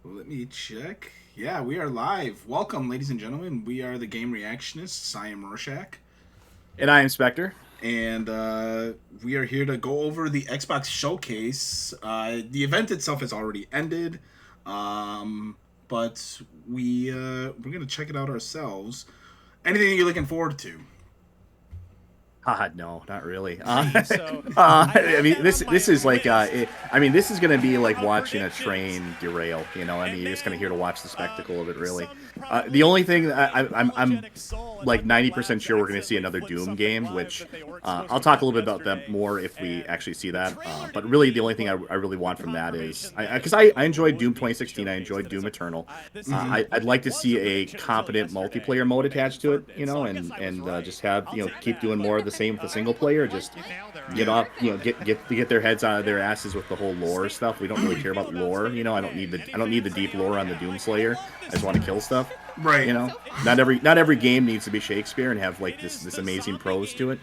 Let me check. Yeah, we are live. Welcome, ladies and gentlemen. We are the Game Reactionists. I am Rorschach. And I am Spectre. And we are here to go over the Xbox Showcase. The event itself has already ended, but we're going to check it out ourselves. Anything you're looking forward to? No, not really. I mean, this is like, this is gonna be like watching a train derail. You're just kind of here to watch the spectacle of it. Really, the only thing I'm like 90% sure we're gonna see another Doom game, which I'll talk a little bit about that more if we actually see that. But really, the only thing I really want from that is because I enjoyed Doom 2016, I enjoyed Doom Eternal. I'd like to see a competent multiplayer mode attached to it, and just have keep doing more of the same with the single player. Just get their heads out of their asses with the whole lore stuff. We don't really care about lore. I don't need the deep lore on the Doomslayer. I just want to kill stuff. Right. Not every game needs to be Shakespeare and have like this amazing prose to it.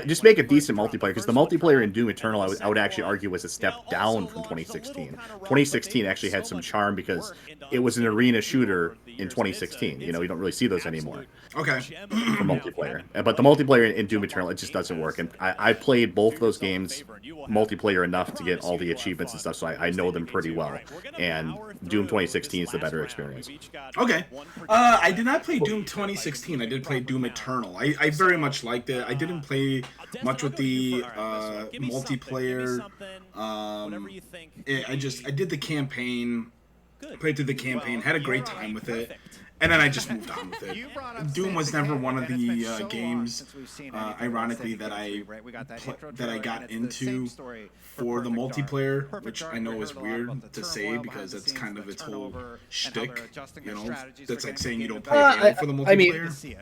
Just make a decent multiplayer, because the multiplayer in Doom Eternal I would actually argue was a step down from 2016. 2016 actually had some charm because it was an arena shooter in 2016. You don't really see those anymore. Okay. For multiplayer, but the multiplayer in Doom Eternal, it just doesn't work. And I played both those games multiplayer enough to get all the achievements and stuff, so I know them pretty well. And Doom 2016 is the better experience. Okay. I did not play Doom 2016. I did play Doom Eternal. I very much liked it. I didn't play much with the multiplayer. I did the campaign, played through the campaign, had a great time with it, and then I just moved on with it. Doom was never one of the games, ironically, that I got into for the multiplayer, which I know is weird to say because it's kind of its whole shtick. That's like saying you don't play a game for the multiplayer.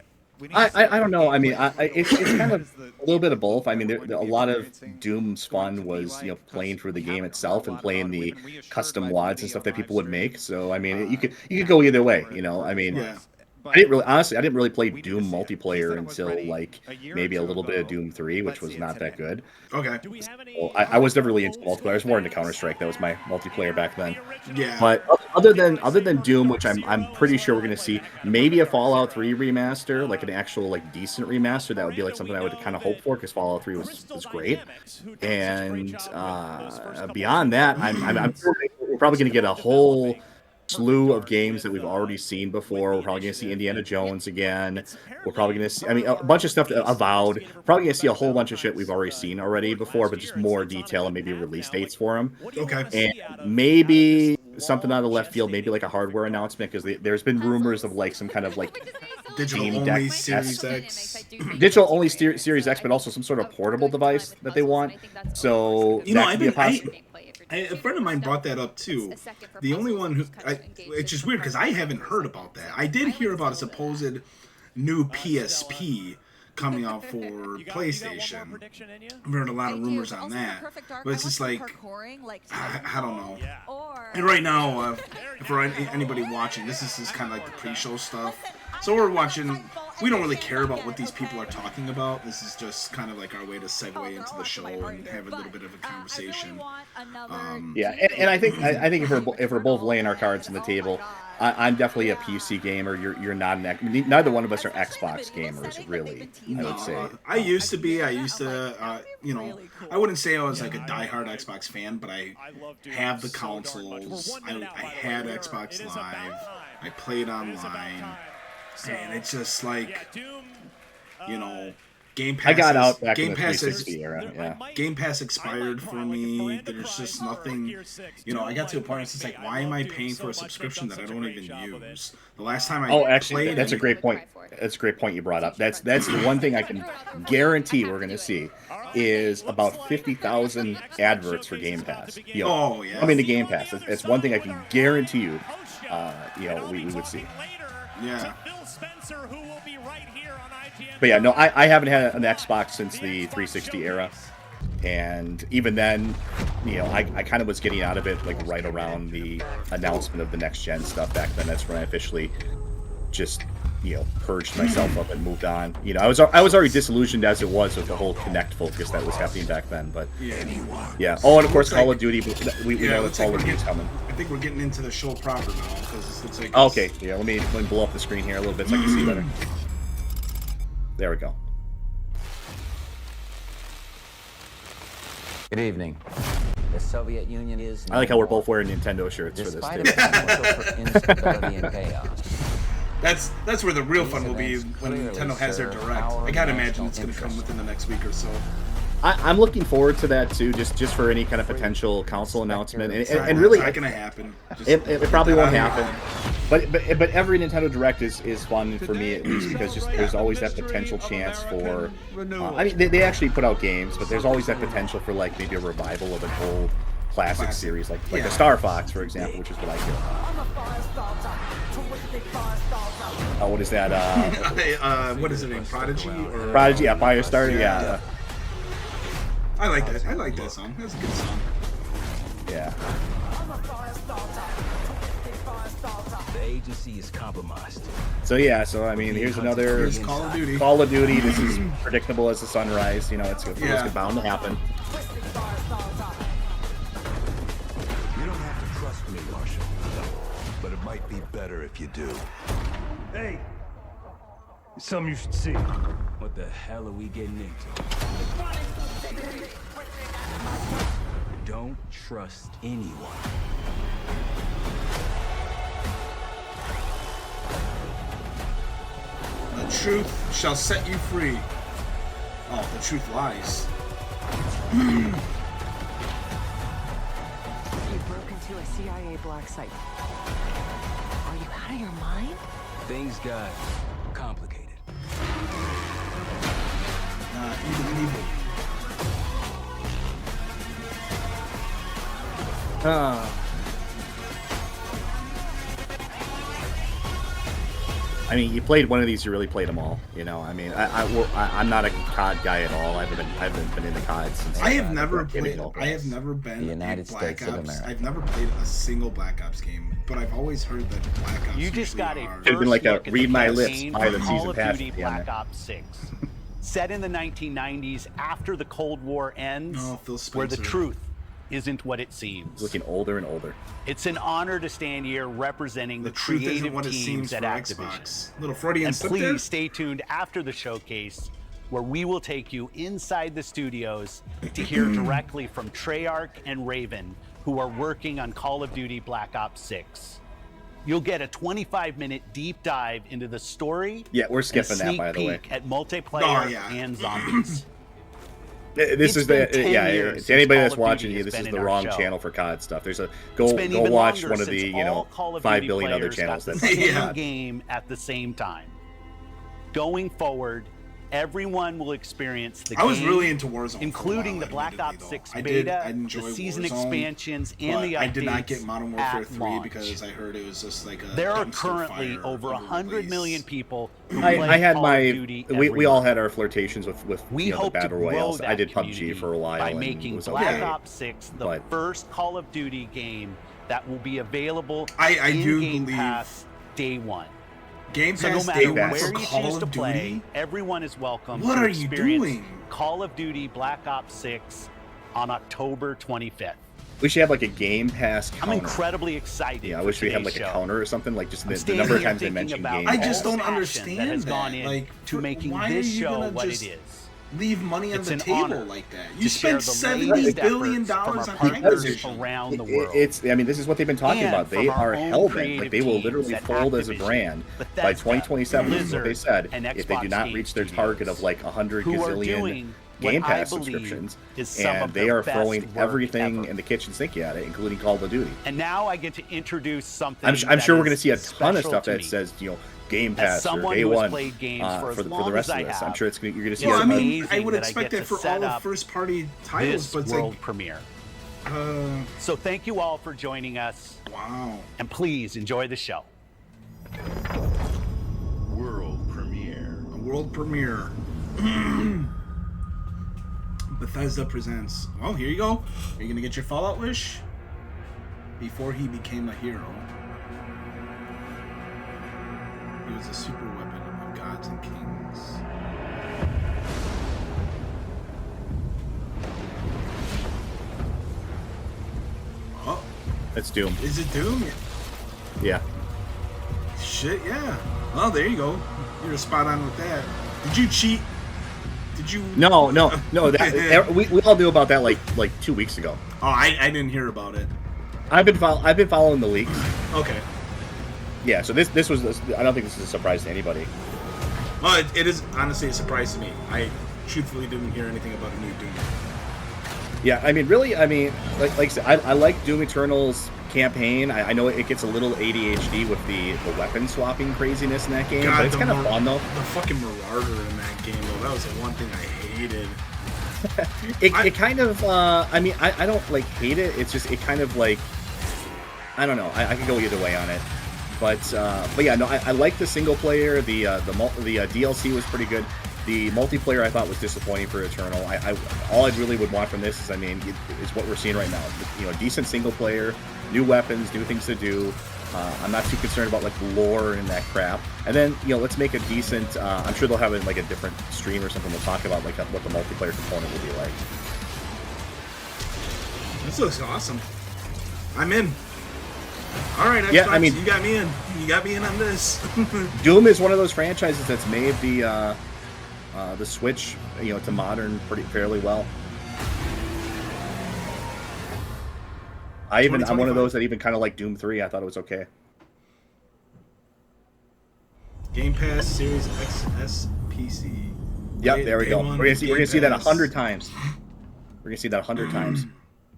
I don't know. It's kind of a little bit of both. A lot of Doom's fun was playing through the game itself and playing the custom WADs and stuff that people would make. So you could go either way. Yeah. I didn't really play Doom multiplayer until like maybe a little bit of Doom 3, which was not that good. Okay. Well, I was never really into multiplayer. I was more into Counter-Strike. That was my multiplayer back then. Yeah. But other than Doom, which I'm pretty sure we're gonna see, maybe a Fallout 3 remaster, like an actual like decent remaster. That would be like something I would kind of hope for, because Fallout 3 was great. And beyond that, I'm sure we're probably gonna get a whole slew of games that we've already seen before. We're probably going to see Indiana Jones again. We're probably going to see, a bunch of stuff Avowed. We're probably going to see a whole bunch of shit we've already seen before, but just more detail and maybe release dates for them. Okay. And maybe something out of left field, maybe like a hardware announcement, because there's been rumors of like some kind of like digital only Series X. Digital only Series X, but also some sort of portable device that they want. So that could be a possibility. A friend of mine brought that up too. The only one who, it's just weird because I haven't heard about that. I did hear about a supposed new PSP coming out for PlayStation. I've heard a lot of rumors on that, but it's just like I don't know. And right now, for anybody watching, this is just kind of like the pre-show stuff. So we're watching. We don't really care about what these people are talking about. This is just kind of like our way to segue into the show and have a little bit of a conversation. And I think if we're both laying our cards on the table, I'm definitely a PC gamer. You're not neither one of us are Xbox gamers, really. I would say. I used to be. I used to. I wouldn't say I was like a diehard Xbox fan, but I have the consoles. I had Xbox Live. I played online. And it's just like, Game Pass. I got out back Game in the Pass 360 era. Yeah. Game Pass expired for me. There's just nothing. I got to a point where it's just like, why am I paying for a subscription that I don't even use? The last time I played, that's a great point. That's a great point you brought up. That's the one thing I can guarantee we're going to see is about 50,000 adverts for Game Pass. Coming to Game Pass. It's one thing I can guarantee you. We would see. Yeah. But yeah, no, I haven't had an Xbox since the 360 era, and even then, I kind of was getting out of it like right around the announcement of the next gen stuff back then. That's when I officially just purged myself up and moved on. I was already disillusioned as it was with the whole Kinect focus that was happening back then. But yeah. Oh, and of course Call of Duty. We know that Call of Duty's coming. think we're getting into the show proper now because it's like. Okay, yeah. Let me blow up the screen here a little bit so I can see better. There we go. Good evening. The Soviet Union is. I like how we're both wearing Nintendo shirts for this. Despite its potential for instability and chaos. That's where the real fun will be when Nintendo has their Direct. I gotta imagine it's gonna come within the next week or so. I'm looking forward to that too, just for any kind of potential console announcement, and really, it's not gonna happen. It probably won't happen. But every Nintendo Direct is fun for me, at least, because just there's always that potential chance for. I mean, they actually put out games, but there's always that potential for like maybe a revival of an old classic series, like a Star Fox, for example, which is what I feel. Oh, what is that? What is it named? Prodigy? Or Prodigy, yeah, Firestarter, yeah. I like that. I like that song. That's a good song. Yeah. The agency is compromised. So yeah, I mean, here's another Call of Duty. Call of Duty. This is predictable as the sunrise. You know, it's bound to happen. You don't have to trust me, Marshall, but it might be better if you do. Hey, it's something you should see. What the hell are we getting into? Don't trust anyone. The truth shall set you free. Oh, the truth lies. You broke into a CIA black site. Are you out of your mind? Things got complicated. Evil. I mean, you played one of these, you really played them all. You know, I mean, I'm not a COD guy at all. I haven't been into COD since. I have never played. I have never been the United Black States of Ops. America. I've never played a single Black Ops game, but I've always heard that Black Ops. You just got a There's been like a first look at read the my lips campaign by the for season Call of pass Duty at the end Black there. Ops 6. Set in the 1990s, after the Cold War ends, Oh, Phil where the Spencer. truth isn't what it seems. Looking older and older. It's an honor to stand here representing The the truth isn't creative what it teams seems at for Activision. Xbox. Little Freudian And slip please there. stay tuned after the showcase, where we will take you inside the studios to hear directly from Treyarch and Raven, who are working on Call of Duty Black Ops 6. You'll get a 25-minute deep dive into the story. Yeah, we're and a skipping that, sneak by the way. peek at multiplayer Oh, yeah. and zombies. This is been the 10 To years since anybody Call that's of watching Duty you, has this been is in the our wrong show. channel for COD stuff. There's a It's go been even watch longer one of since the all Call of 5 Duty billion other players channels got that the same Yeah. game at the same time. Going forward, everyone will experience the I was game, really into Warzone, including for the a while, Black Ops admittedly, 6 though. beta, I enjoy the season Warzone, expansions, and the updates. I did not get Modern Warfare at 3 launch. because I heard it was just like a. There are dumpster currently fire over of a 100 release. million people who play I had Call my of Duty we every all month. had our flirtations with We you know, the hope to battle grow royales. that I did community PUBG for a while by and making it was Black okay. Ops 6 the but- first Call of Duty game that will be available I in do Game believe- Pass day one. Game So no Pass matter Day where 1 for you Call choose to of play, Duty. everyone is welcome What to are you experience doing? Call of Duty Black Ops 6 on October 25th. We should have like a Game Pass counter. I'm incredibly excited. Yeah, I for wish we had today's like a show. counter or something, like just I'm the standing number of here times they thinking mention about Game I Pass. just all don't the passion understand that has that. gone in Like, to making why this are you show gonna what just it is. leave money on It's the an table honor like that? to You share spent the $70 latest billion efforts from on our partners Activision. around the world. It's. I mean, this is what they've been talking And about. They from our are own hell bent. creative Like they will teams literally at fold as a Activision, brand by Bethesda, 2027. This is what they Blizzard, said. and If they do Xbox not Game reach their target of like 100 who are gazillion doing what Game I Pass believe subscriptions, is some and of they their are best throwing work everything ever. in the kitchen sink at it, including Call of Duty. And now I get to introduce something. I'm that sure we're going to is see a ton of special stuff to that me. says Game As Pass or someone Day who has One played games for as for the long rest as of I this. I'm have, sure you're going to see. It's Well, I a ton. mean, I amazing would that I expect get that to for set all the up first-party titles, this but it's world like, premiere. uh, So thank you all for joining us, wow. and please enjoy the show. World premiere. A world premiere. Bethesda presents. Well, here you go. Are you gonna get your Fallout wish? Before he became a hero, he was a super weapon of gods and kings. Oh, It's Doom. Is it Doom? Yeah. Shit, yeah. Well, there you go. You're spot on with that. Did you cheat? Did you? No. That we all knew about that like 2 weeks ago. Oh, I didn't hear about it. I've been following the leaks. Okay. Yeah. So this was. I don't think this is a surprise to anybody. Well, it is honestly a surprise to me. I truthfully didn't hear anything about a new Doom. Yeah. I mean, really. I mean, like I said, I like Doom Eternal's campaign. I know it gets a little ADHD with the weapon swapping craziness in that game, but it's kind of fun though. The fucking Marauder in that game though, that was the one thing I hated. it kind of I mean I don't like hate it. It's just it kind of like I don't know. I could go either way on it. But yeah, no, I like the single player. The DLC was pretty good. The multiplayer I thought was disappointing for Eternal. All I really would want from this is, I mean, is what we're seeing right now. You know, decent single player, new weapons, new things to do. I'm not too concerned about like lore and that crap. And then, you know, let's make a decent. I'm sure they'll have like a different stream or something. We'll talk about like what the multiplayer component will be like. This looks awesome. I'm in. All right, Xbox, yeah, I mean, you got me in. You got me in on this. Doom is one of those franchises that's made the Switch, you know, to modern fairly well. I'm one of those that even kind of like Doom 3. I thought it was okay. Game Pass Series XS PC. Yep, there we go. We're gonna see that 100 times. We're gonna see that 100 times.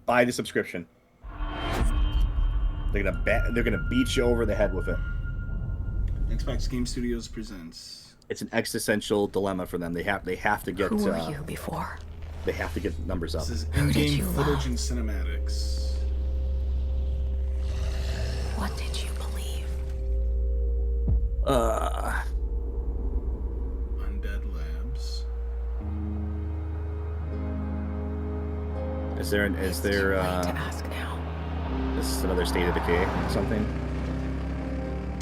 Buy the subscription. They're gonna beat you over the head with it. Xbox Game Studios presents. It's an existential dilemma for them. They have to get. Who were you before? They have to get numbers up. This is in-game footage and cinematics. What did you believe? Undead Labs. Is there To ask now. This is another State of Decay or something?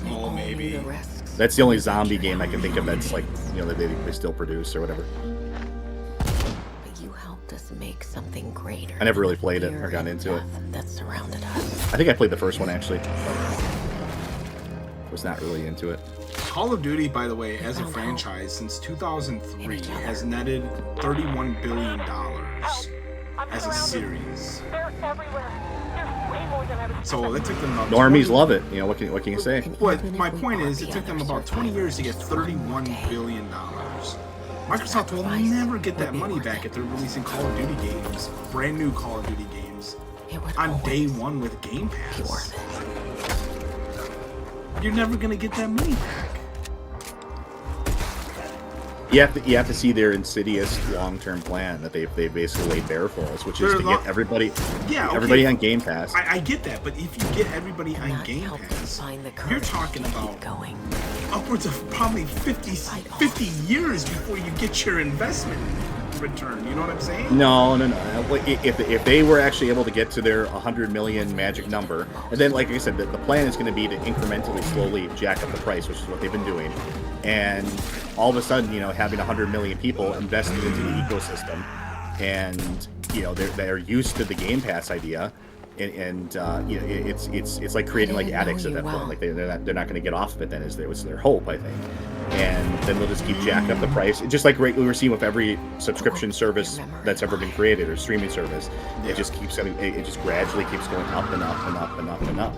Oh, maybe. That's the only zombie game I can think of that's like, you know, that they still produce or whatever. But you helped us make something greater. I never really played it or got into it. That surrounded us. I think I played the first one actually. Was not really into it. Call of Duty, by the way, as a franchise since 2003 has netted $31 billion as a series. So that took them about Normies love it. You know, what can you say? But my point is, it took them about 20 years to get $31 billion. Microsoft will never get that money back if they're releasing Call of Duty games, brand new Call of Duty games, on day one with Game Pass. You're never gonna get that money back. You have to see their insidious long-term plan that they basically laid bare for us, which is to get everybody on Game Pass. I get that, but if you get everybody on Game Pass, you're talking about upwards of probably 50 years before you get your investment return. You know what I'm saying? No. If they were actually able to get to their 100 million magic number, and then, like I said, the plan is going to be to incrementally, slowly jack up the price, which is what they've been doing, and all of a sudden, you know, having 100 million people invested into the ecosystem, and you know they're used to the Game Pass idea, and you know it's like creating like addicts at that point. Like they're not going to get off of it. Then was their hope, I think. And then they'll just keep jacking up the price, just like we were seeing with every subscription service that's ever been created or streaming service. It just keeps it just gradually keeps going up and up and up and up and up.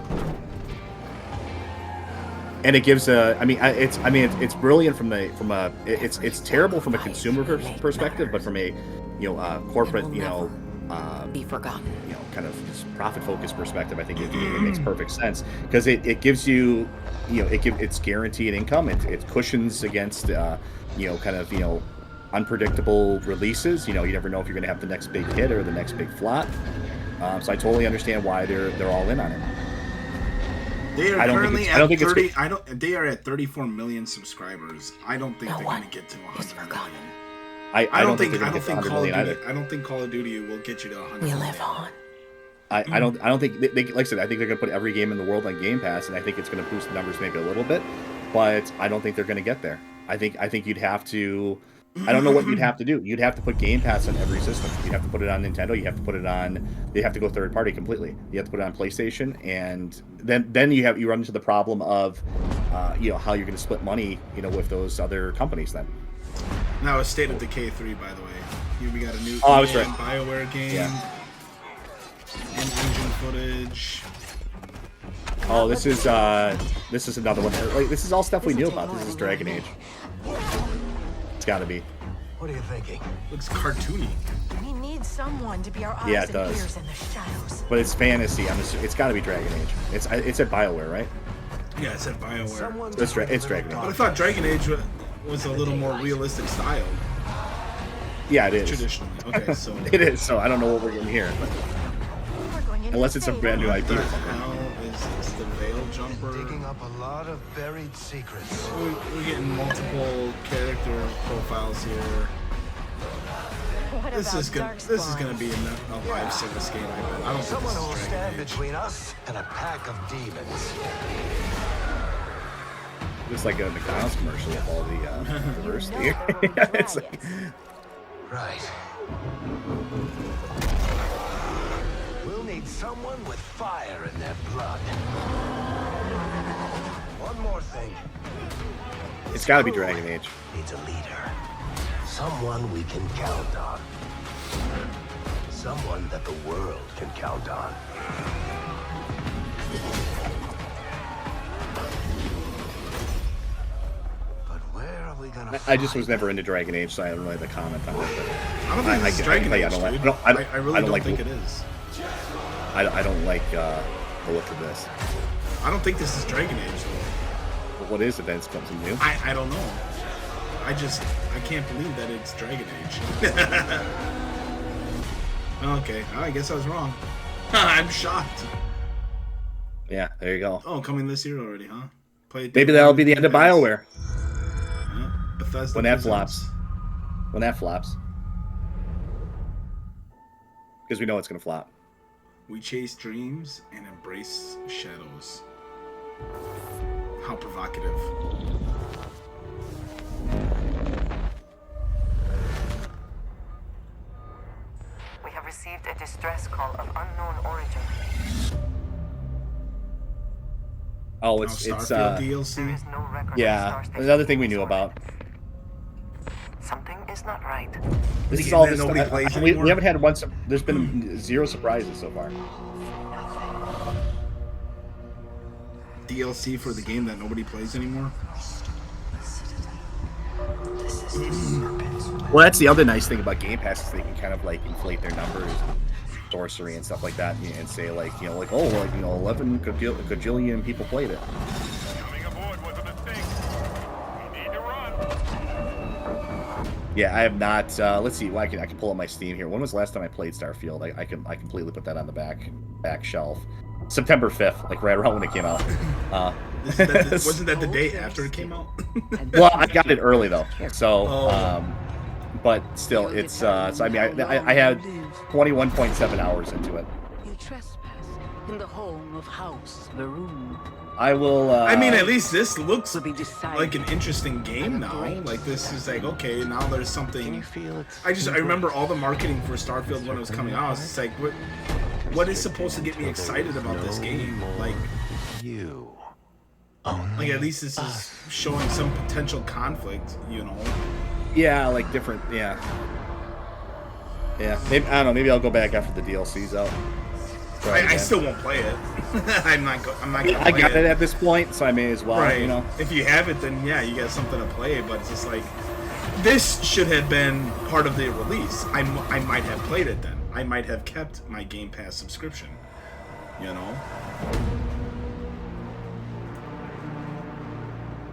And it gives it's brilliant it's terrible from a consumer perspective, but from a corporate be forgotten. Kind of profit focused perspective, I think it makes perfect sense, because it gives you it's guaranteed income. It cushions against unpredictable releases. You never know if you're going to have the next big hit or the next big flop. So I totally understand why they're all in on it. They are currently at 30. They are at 34 million subscribers. I don't think they're going to get to 100 million. I don't think Call of Duty will get you to 100 million. We live on. I don't think they, like I said, I think they're going to put every game in the world on Game Pass, and I think it's going to boost the numbers maybe a little bit, but I don't think they're going to get there. I think you'd have to I don't know what you'd have to do. You'd have to put Game Pass on every system. You'd have to put it on Nintendo. You have to put it on. They have to go third party completely. You have to put it on PlayStation, and then you run into the problem of, how you're going to split money, with those other companies. Then. Now it's State of Decay 3, by the way. Here we got a new BioWare game. Yeah. In-engine footage. Oh, this is another one. Like, this is all stuff we knew about. This is Dragon Age. It's got to be. What are you thinking? Looks cartoony. We need someone to be our eyes Yeah, it and does. ears in the shadows. But it's fantasy. It's got to be Dragon Age. It's at BioWare, right? Yeah, it said BioWare. It's Dragon Age. But I thought Dragon Age was a little more realistic style. Yeah, it is. Traditionally. Okay, so. It is. So I don't know what we're going to hear. Unless it's a brand new IP. What the hell is this? The Veil Jumper? Digging up a lot of buried secrets. We're getting multiple character profiles here. This is gonna be a live service game. I don't think Someone this who will is stand Dragon Age. between us and a pack of demons. Just like a McDonald's commercial with all the diversity. It's like, Right. We'll need someone with fire in their blood. One more thing. it's got to be Dragon Age. Needs a leader. Someone we can count on. Someone that the world can count on. But where are we gonna I just was never into Dragon Age, so I don't really have a comment on it. But I don't think this is Dragon Age, dude. I really don't think it is. I don't like the look of this. I don't think this is Dragon Age, though. But what is it then? It's something new? I don't know. I can't believe that it's Dragon Age. Okay, I guess I was wrong. I'm shocked. Yeah, there you go. Oh, coming this year already, huh? Maybe that'll be the end of BioWare. Yeah, Bethesda When that presents. flops. When that flops. Because we know it's going to flop. We chase dreams and embrace shadows. How provocative. We have received a distress call of unknown origin. Oh, it's Starfield There DLC. is no record yeah, of Star Station another thing we being knew about. Something is not right. This is Again, all that this nobody stuff. plays We anymore? haven't had one. There's been 0 surprises so far. DLC for the game that nobody plays anymore. Well, that's the other nice thing about Game Pass is they can kind of like inflate their numbers, sorcery and stuff like that, and say like 11 gajillion people played it. Coming aboard was a mistake. We need to run. Yeah, I have not. Let's see. Well, I can pull up my Steam here. When was the last time I played Starfield? I completely put that on the back shelf. September 5th, like right around when it came out. Wasn't that the day after it came out? Well, I got it early though, so. Oh. But still, it's. So I mean, I had 21.7 hours into it. You trespass in the home of House Varun. I will. I mean, at least this looks Will be decided. like an interesting game now. Like this is like, okay, now there's Can something. you feel it? I remember all the marketing for Starfield when it was coming out. I was just like, what is supposed to get me excited about this game? Like at least this is showing some potential conflict, Yeah, like different. Yeah. Maybe, I don't know. Maybe I'll go back after the DLC's out. I still won't play it. I'm not gonna play I got it at this point, so I may as well. Right. If you have it, then yeah, you got something to play. But it's just like this should have been part of the release. I might have played it then. I might have kept my Game Pass subscription.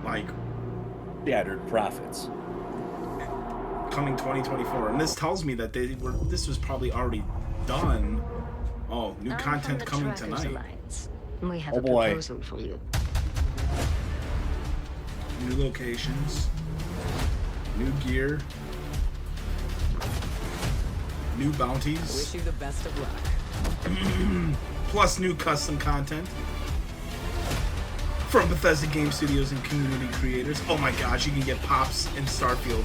Like Shattered profits. coming 2024, and this tells me that this was probably already done. Oh, new content coming tonight. We have Oh, boy. a proposal for you. New locations, new gear, new bounties. Wish you the best of luck. Plus new custom content from Bethesda Game Studios and community creators. Oh my gosh, you can get pops in Starfield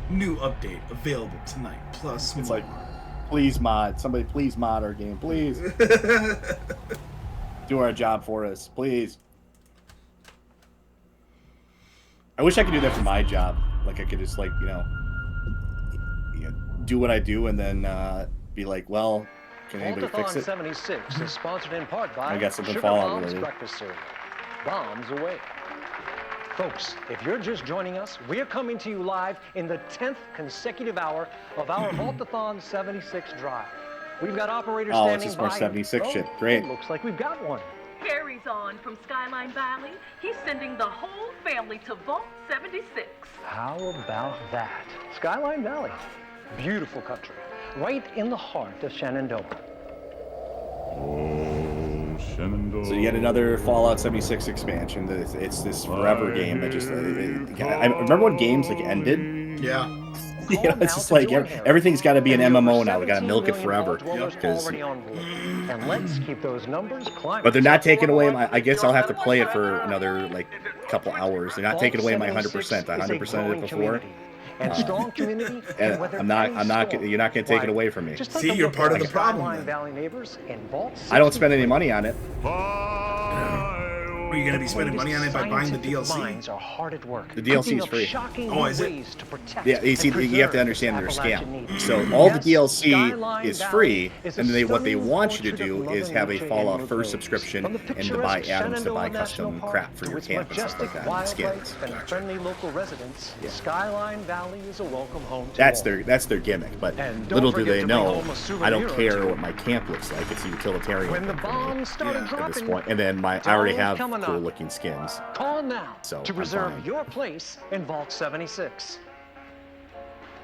New update available tonight. Plus It's more. like, please mod. Somebody please mod our game. Please. Do our job for us. Please. I wish I could do that for my job. Like I could just like, do what I do and then be like, well, can anybody fix it? 76 is sponsored in part by I got something Sugar Fallout Bombs related. breakfast cereal. Bombs away. Folks, if you're just joining us, we're coming to you live in the 10th consecutive hour of our Vault-a-thon 76 drive. We've got operators standing by. Oh, it's just more 76 shit. Great. It looks like we've got one. Harry's on from Skyline Valley. He's sending the whole family to Vault 76. How about that? Skyline Valley. Beautiful country. Right in the heart of Shenandoah. So you get another Fallout 76 expansion. It's this forever game that just... I remember when games like ended? Yeah. It's just like everything's got to be an MMO now. We got to milk it forever. And let's keep those numbers climbing. But they're not taking away my... I guess I'll have to play it for another like couple hours. They're not taking away my 100%. I 100%ed it before. And strong community. And you're not going to take it away from me. See, you're part of the problem then. I don't spend any money on it. Are you going to be spending money on it by buying the DLC? Are hard at work. The DLC is free. Oh, is it? Yeah, you have to understand they're a scam. So all the DLC is free, and then what they want you to do is have a Fallout First subscription and to buy add-ons to buy custom crap for your camp and stuff like that, and skins. Friendly local residents, Skyline Valley is a welcome home to That's their gimmick, but little do they know, I don't care what my camp looks like. It's a utilitarian when the bombs started at this dropping, point. And then I already have cool looking skins. Call now So to I'm reserve fine. your place in Vault 76.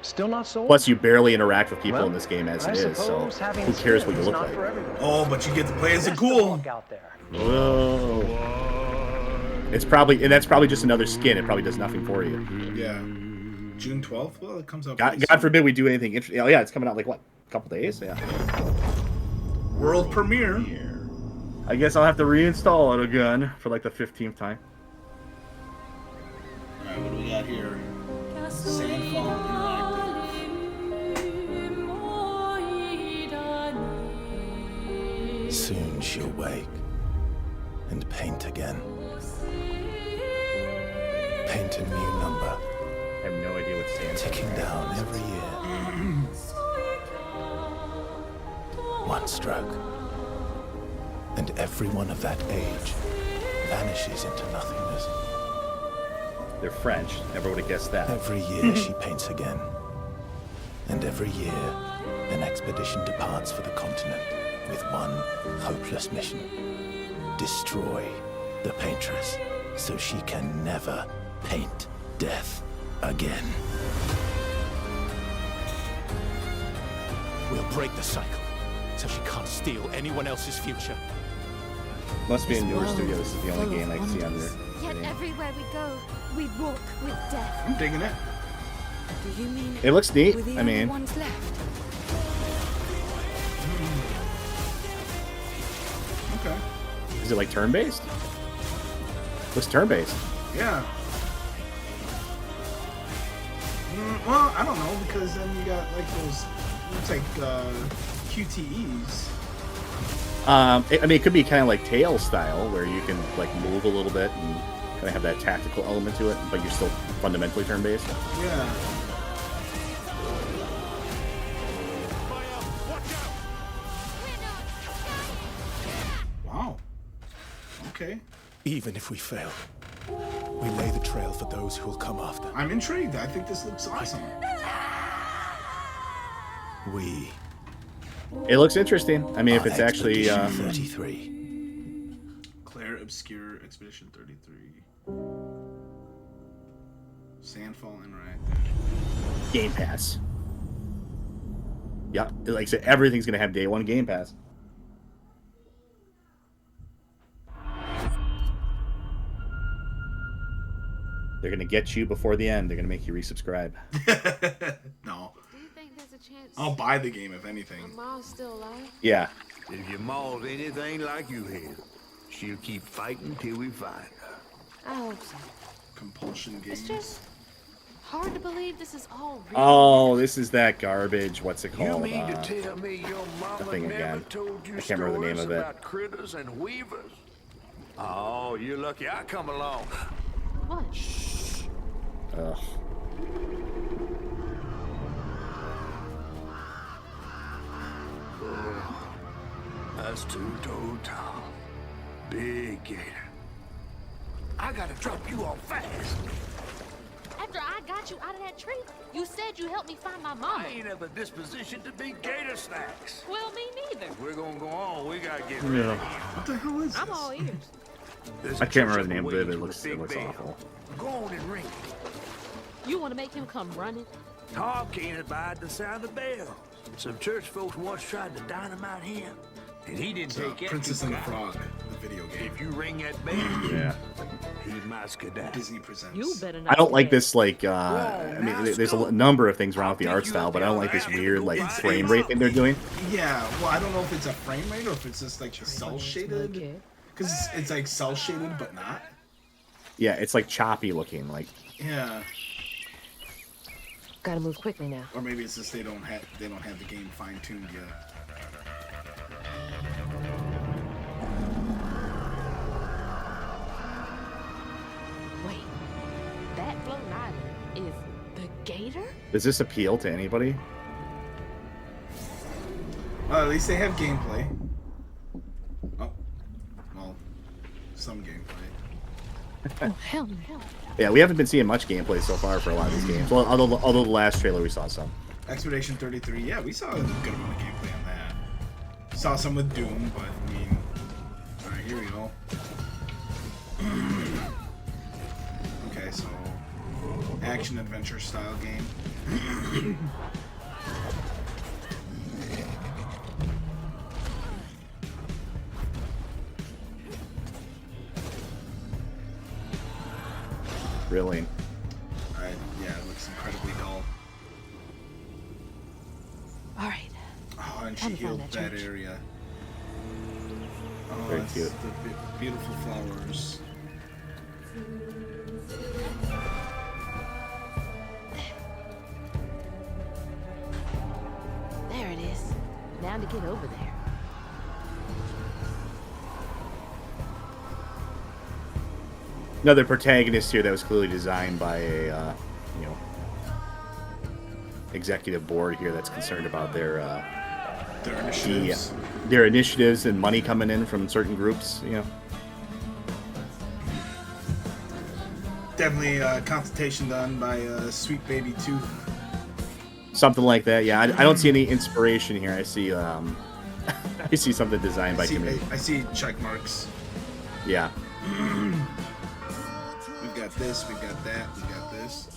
Still not sold? Plus, you barely interact with people Well, in this game as I it is, so suppose having who cares what you skins look not like? for everyone. Oh, but you get to play as a Best of ghoul. luck out there. Whoa. It's probably, and that's probably just another skin. It probably does nothing for you. Yeah. June 12th? Well, it comes out. God forbid we do anything interesting. Oh yeah, it's coming out like what? A couple days? Yeah. World premiere. I guess I'll have to reinstall it again for like the 15th time. Alright, what do we got here? Sandfall Interactive. Soon she'll wake and paint again. Paint a new number. I have no idea what stands for. Ticking down every year. One stroke. And everyone of that age vanishes into nothingness. They're French. Never would have guessed that. Every year she paints again. And every year an expedition departs for the continent with one hopeless mission. Destroy the paintress so she can never paint death again. We'll break the cycle so she can't steal anyone else's future. Must be in your studio. This is the only game I can see on there. Yet everywhere we go, we walk with death. I'm digging it. Do you mean It looks neat. we're the I only mean, ones left? Okay. is it like turn-based? Looks turn-based. Yeah. Well, I don't know, because then you got like those, looks like QTEs. I mean, it could be kind of like Tales style, where you can like move a little bit and kind of have that tactical element to it, but you're still fundamentally turn-based. Yeah. Wow. Okay. Even if we fail, we lay the trail for those who will come after. I'm intrigued. I think this looks awesome. We It looks interesting. I mean, if are it's actually Expedition 33. Claire Obscure Expedition 33. Sandfall Interactive. Game Pass. Yeah, like I said, everything's gonna have day one Game Pass. They're gonna get you before the end. They're gonna make you resubscribe. No. Do you think there's a chance I'll buy the game if anything. Mama's still alive? Yeah. If your ma's anything like you have, she'll keep fighting till we find her. I hope so. Compulsion games. It's just Hard to believe this is all real. Oh, this is that garbage. What's it You called? mean to tell me your mama thing never again. told you I can't remember the name stories of it. about critters and weavers? Oh, you're lucky I come along. What? Ugh. That's two-toed Tom. Big gator. I gotta drop you off fast. After I got you out of that tree, you said you helped me find my mama. I ain't have a disposition to be gator snacks. Well, me neither. If we're gonna go on, we gotta get Yeah. ready. What the hell is this? I'm all ears. There's I a can't remember church the name up of it, the but way with a it looks big awful. bell. Go on and ring it. You want to make him come running? Tom can't abide the sound of bells. Some church folks once tried to dynamite him, and he didn't take it. Princess and the Frog, the video game. If you ring that bell, Yeah. he might skedaddle. Disney presents. You better not. I don't like this, like, I mean, there's a number of things wrong with the art style, but I don't like this weird, like, frame rate thing they're doing. Yeah, well, I don't know if it's a frame rate or if it's just, like, cell shaded. Because it's like cell shaded, but not. Yeah, it's, like, choppy looking, like. Yeah. Gotta move quickly now. Or maybe it's just they don't have the game fine tuned yet. Wait, that floating island is the gator? Does this appeal to anybody? At least they have gameplay. Oh, well, some gameplay. Oh, hell no. Yeah, we haven't been seeing much gameplay so far for a lot of these games. Well, although the last trailer we saw some. Expedition 33, yeah, we saw a good amount of gameplay on that. Saw some with Doom, but I mean, alright, here we go. Okay, so action adventure style game. Really? Alright, yeah, it looks incredibly dull. All right. Oh, and she Time to find healed that that church. area. Oh, Very that's cute. the beautiful flowers. There it is. Now to get over there. Another protagonist here that was clearly designed by a, executive board here that's concerned about their initiatives. Their initiatives and money coming in from certain groups, Definitely a consultation done by Sweet Baby Tooth. Something like that. Yeah, I don't see any inspiration here. I see I see something designed by committee. I see check marks. Yeah. We've got this, we've got that, we've got this.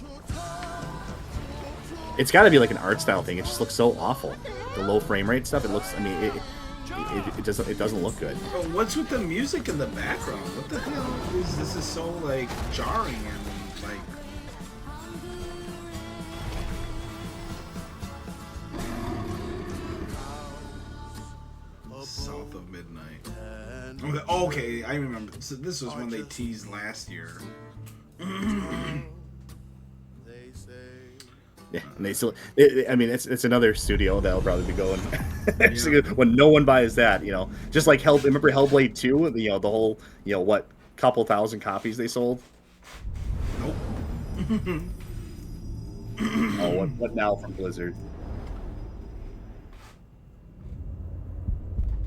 It's got to be like an art style thing. It just looks so awful. The low frame rate stuff. It looks. I mean, it doesn't look good. Oh, what's with the music in the background? What the hell is this? Is so like jarring and like. South of Midnight. Okay, I remember. So this was when they teased last year. Yeah, and they still. I mean, it's another studio that'll probably be going when no one buys that. Just like remember Hellblade 2? The whole what couple thousand copies they sold. Nope. Oh, what now from Blizzard?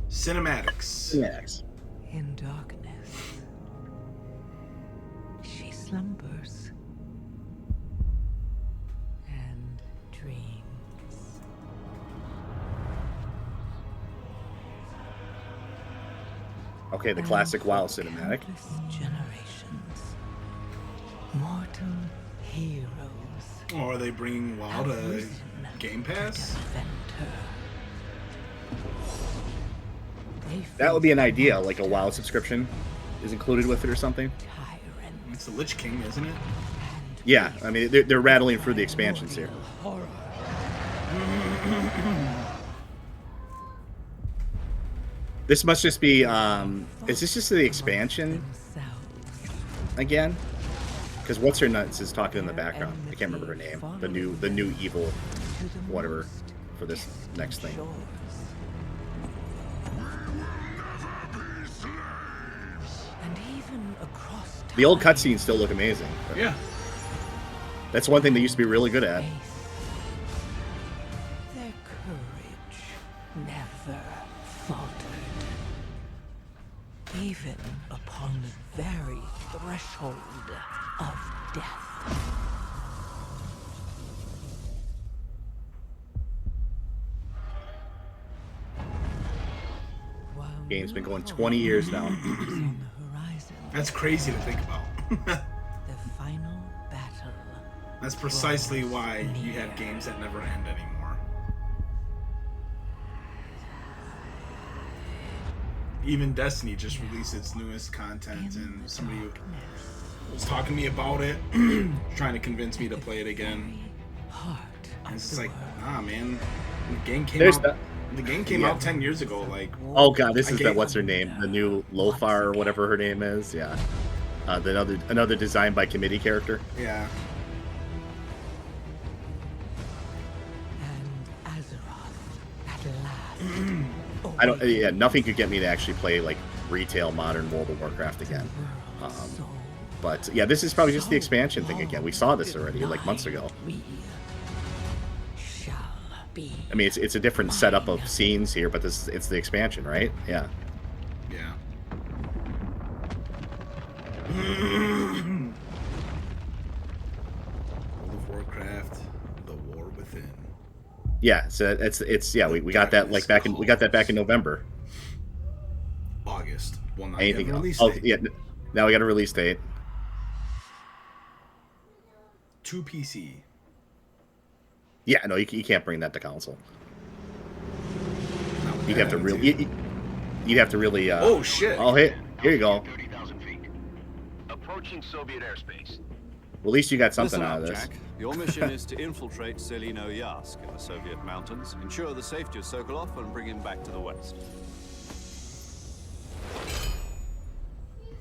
Cinematics. Cinematics. In darkness, she slumbers and dreams. Okay, the classic WoW cinematic. Generations, mortal heroes. Or are they bringing WoW to Game Pass? That would be an idea, like a WoW subscription is included with it or something. It's the Lich King, isn't it? Yeah, I mean they're rattling through the expansions here. This must just be. Is this just the expansion again? Because what's her nuts is talking in the background. I can't remember her name. The new evil, whatever, for this next thing. And even across The old cutscenes still look amazing. Yeah. That's one thing they used to be really good at. their courage never faltered. Even upon the very threshold of death. Game's been going 20 years now. That's crazy to think about. The final battle. That's precisely why you have games that never end anymore. Even Destiny just released its newest content, and somebody was talking to me about it, trying to convince me to play it again. And it's just like, nah, man. The game came out 10 years ago. Like, oh god, this is that what's her name? The new Lofar or whatever her name is. Yeah, another designed by committee character. Yeah. And Azeroth at last. I don't. Yeah, nothing could get me to actually play like retail modern World of Warcraft again. But yeah, this is probably just the expansion thing again. We saw this already like months ago. I mean, it's a different setup of scenes here, but it's the expansion, right? Yeah. Yeah. World of Warcraft, The War Within. Yeah, so it's yeah, we got that like back in November. August. Well, not anything yet. else? Release Oh date. yeah, now we got a release date. To PC. Yeah, no, you can't bring that to console. You'd have to really. You'd have to really. Oh shit! Oh hey, here you go. 30,000 feet. Approaching Soviet airspace. Well, at least you got something Listen out up, of this. Jack. Your mission is to infiltrate Selino Yask in the Soviet mountains, ensure the safety of Sokolov, and bring him back to the west.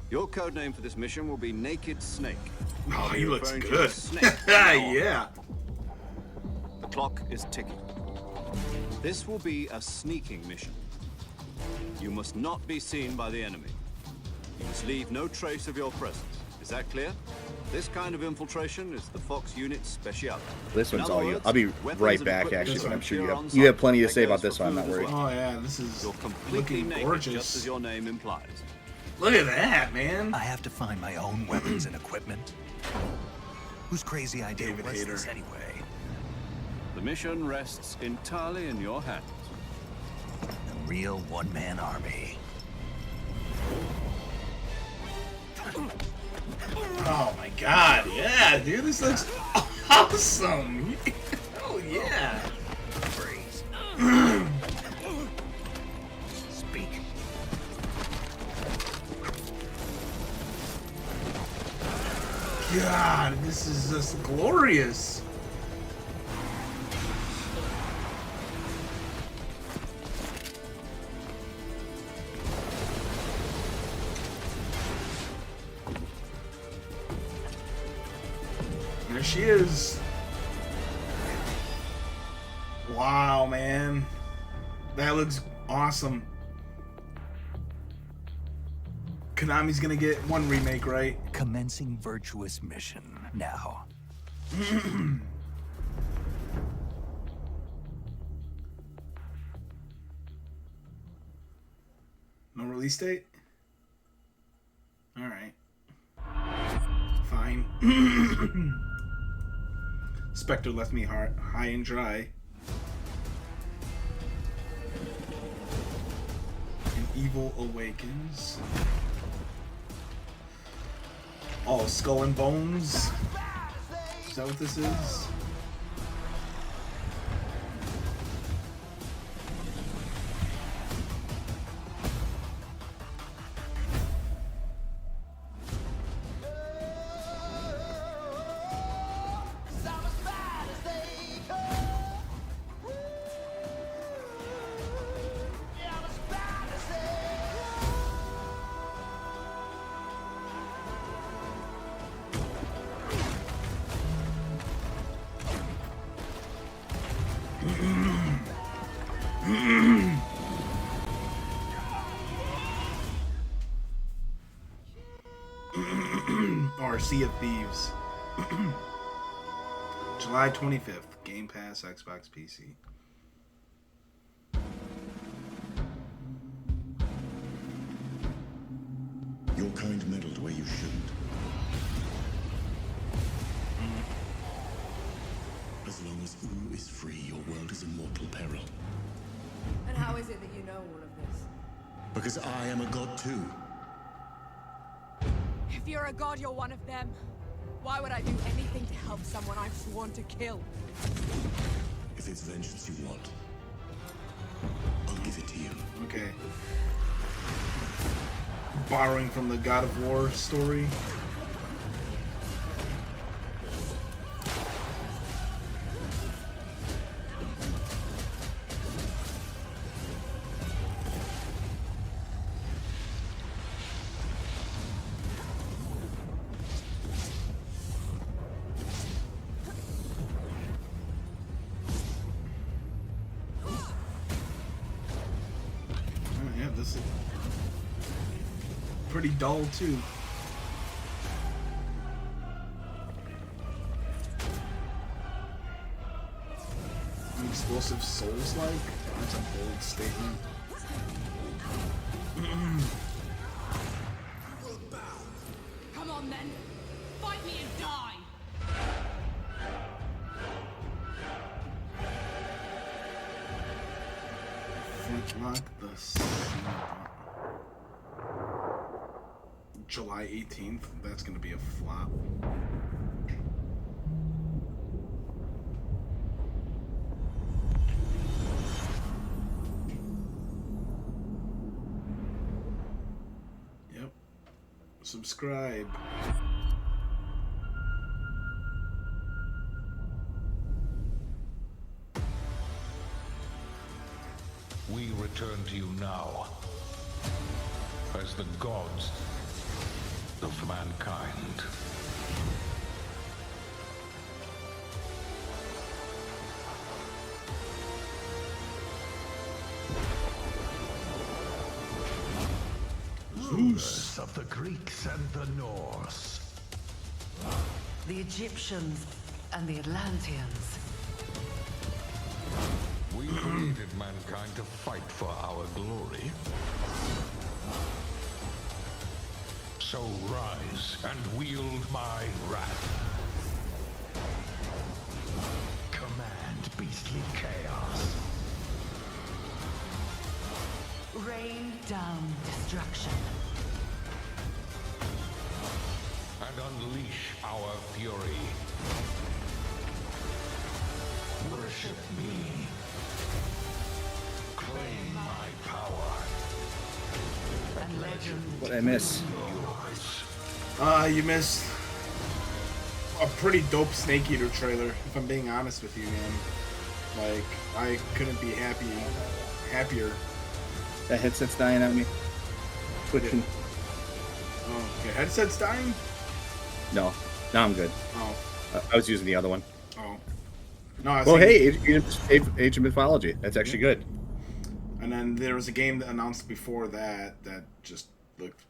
Your code name for this mission will be Naked Snake. Oh, he looks Referring to good. as Snake from now on. Yeah. The clock is ticking. This will be a sneaking mission. You must not be seen by the enemy. You must leave no trace of your presence. Is that clear? This kind of infiltration is the Fox unit's specialty. This one's In all other you. words, I'll be weapons right and back equipment actually, but I'm sure are on you have site. plenty to That say about goes this for one. I'm not food as worried. well. Oh yeah, this is You're completely looking naked, gorgeous. just as your name implies. Look at that, man. I have to find my own weapons and equipment. Whose crazy idea was this anyway? The mission rests entirely in your hands. A real one-man army. Oh my god, yeah, dude, this looks awesome. Oh yeah. Speak. God, this is just glorious. There she is. Wow, man. That looks awesome. Konami's gonna get one remake, right? Commencing virtuous mission now. No release date? Alright. Fine. Spectre left me high and dry. And Evil Awakens. Oh, Skull and Bones? Is that what this is? Or Sea of Thieves. July 25th. Game Pass, Xbox, PC. Your kind meddled where you shouldn't. As long as U is free, your world is in mortal peril. And how is it that you know all of this? Because I am a god too. If you're a god, you're one of them. Why would I do anything to help someone I've sworn to kill? If it's vengeance you want, I'll give it to you. Okay. Borrowing from the God of War story. This is pretty dull too. Explosive Souls-like? That's a bold statement. Come on then, fight me and die. Flintlock the July 18th. That's gonna be a flop. Yep. Subscribe. We return to you now as the gods of mankind. Rulers of the Greeks and the Norse. The Egyptians and the Atlanteans. We created mankind to fight for our glory. So rise and wield my wrath. Command beastly chaos. Rain down destruction. And unleash our fury. Worship me. Claim my power. And legend. What I miss? You missed a pretty dope Snake Eater trailer, if I'm being honest with you, man. Like, I couldn't be happier. That headset's dying on me. Twitching. Oh, okay. Headset's dying? No. No, I'm good. Oh. I was using the other one. Oh. No, I was well, thinking... hey, Age of Mythology. That's actually good. And then there was a game that announced before that just looked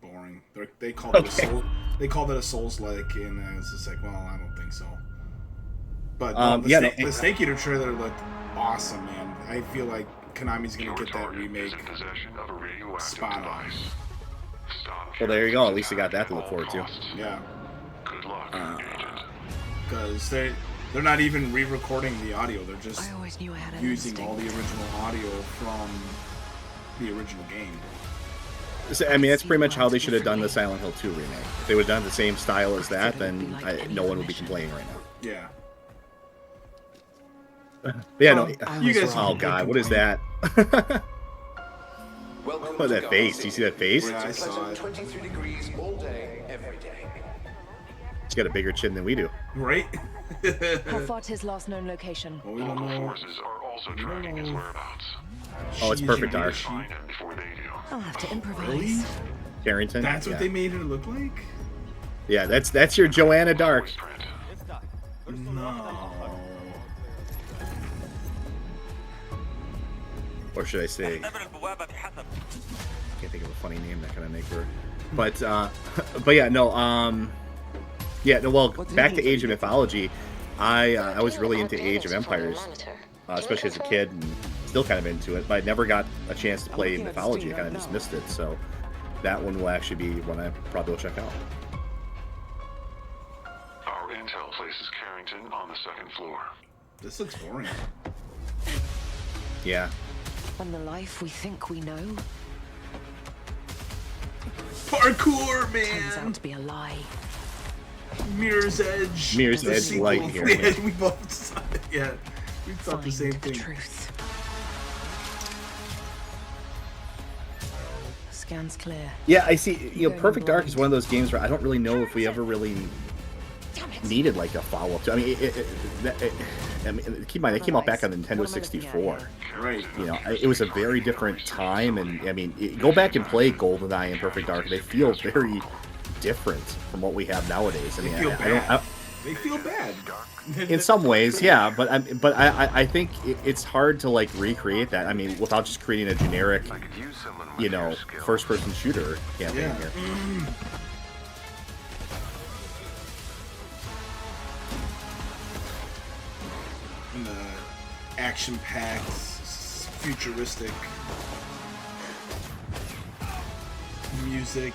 boring. They called it a Soul. They called it a Souls-like, and it's just like, well, I don't think so. But the Snake Eater trailer looked awesome, man. I feel like Konami's gonna get that remake spot on. Well, there you go. At least they got that to look forward to. Yeah. Because they're not even re-recording the audio. They're just using all the original audio from the original game. So, I mean, that's pretty much how they should have done the Silent Hill 2 remake. If they would have done the same style as that, then no one would be complaining right now. Yeah. But yeah, no. You guys. Oh God, what is that? What is that face? Do you see that face? Yeah, I saw it. 23 degrees all day, every day. He's got a bigger chin than we do. Right? How far to his last known location? Well, we don't know. Forces are also tracking his whereabouts. Oh, it's perfect, Dark. I'll have to improvise. Really? Carrington. That's what they made her look like? Yeah, that's your Joanna Dark. No. Or should I say? Can't think of a funny name that kind of make her. But yeah, no. Yeah, no, well, back to Age of Mythology, I was really into Age of Empires, especially as a kid, and still kind of into it, but I never got a chance to play Mythology. I kind of just missed it, so that one will actually be one I probably will check out. Our intel places Carrington on the 2nd floor. This looks boring. Yeah. And the life we think we know Parkour, man! turns out to be a lie. Mirror's Edge. Mirror's Edge Light here. We both decided, yeah. We thought the same thing. Truth. Scans clear. Yeah, I see. You know, Perfect Dark is one of those games where I don't really know if we ever really needed like a follow-up to. I mean, keep in mind, it came out back on the Nintendo 64. Right. You know, it was a very different time, and I mean, go back and play GoldenEye and Perfect Dark. They feel very different from what we have nowadays. I mean, they feel bad. In some ways, yeah, but I think it's hard to like recreate that. I mean, without just creating a generic, you know, first-person shooter campaign here. And the action-packed, futuristic music.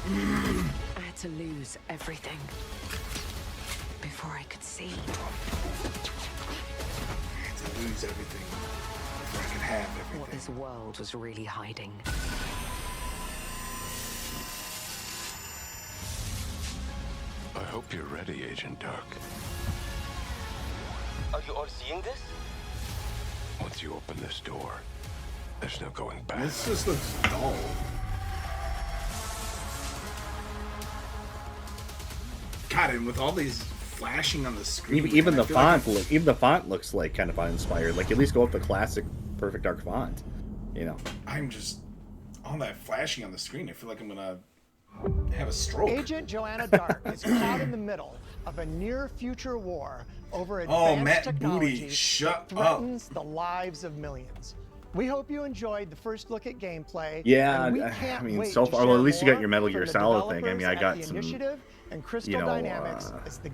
I had to lose everything before I could see. I had to lose everything before I could have everything. What this world was really hiding. I hope you're ready, Agent Dark. Are you all seeing this? Once you open this door, there's no going back. This just looks dull. God, and with all these flashing on the screen, even the font even the font looks like kind of uninspired. Like, at least go with the classic Perfect Dark font, you know. I'm just all that flashing on the screen. I feel like I'm gonna have a stroke. Agent Joanna Dark is caught in the middle of a near-future war over advanced technology that threatens the lives of millions. We hope you enjoyed the first look at gameplay. Yeah, I mean, so far, well, at least you got your Metal Gear Solid thing. I mean, I got some, you know,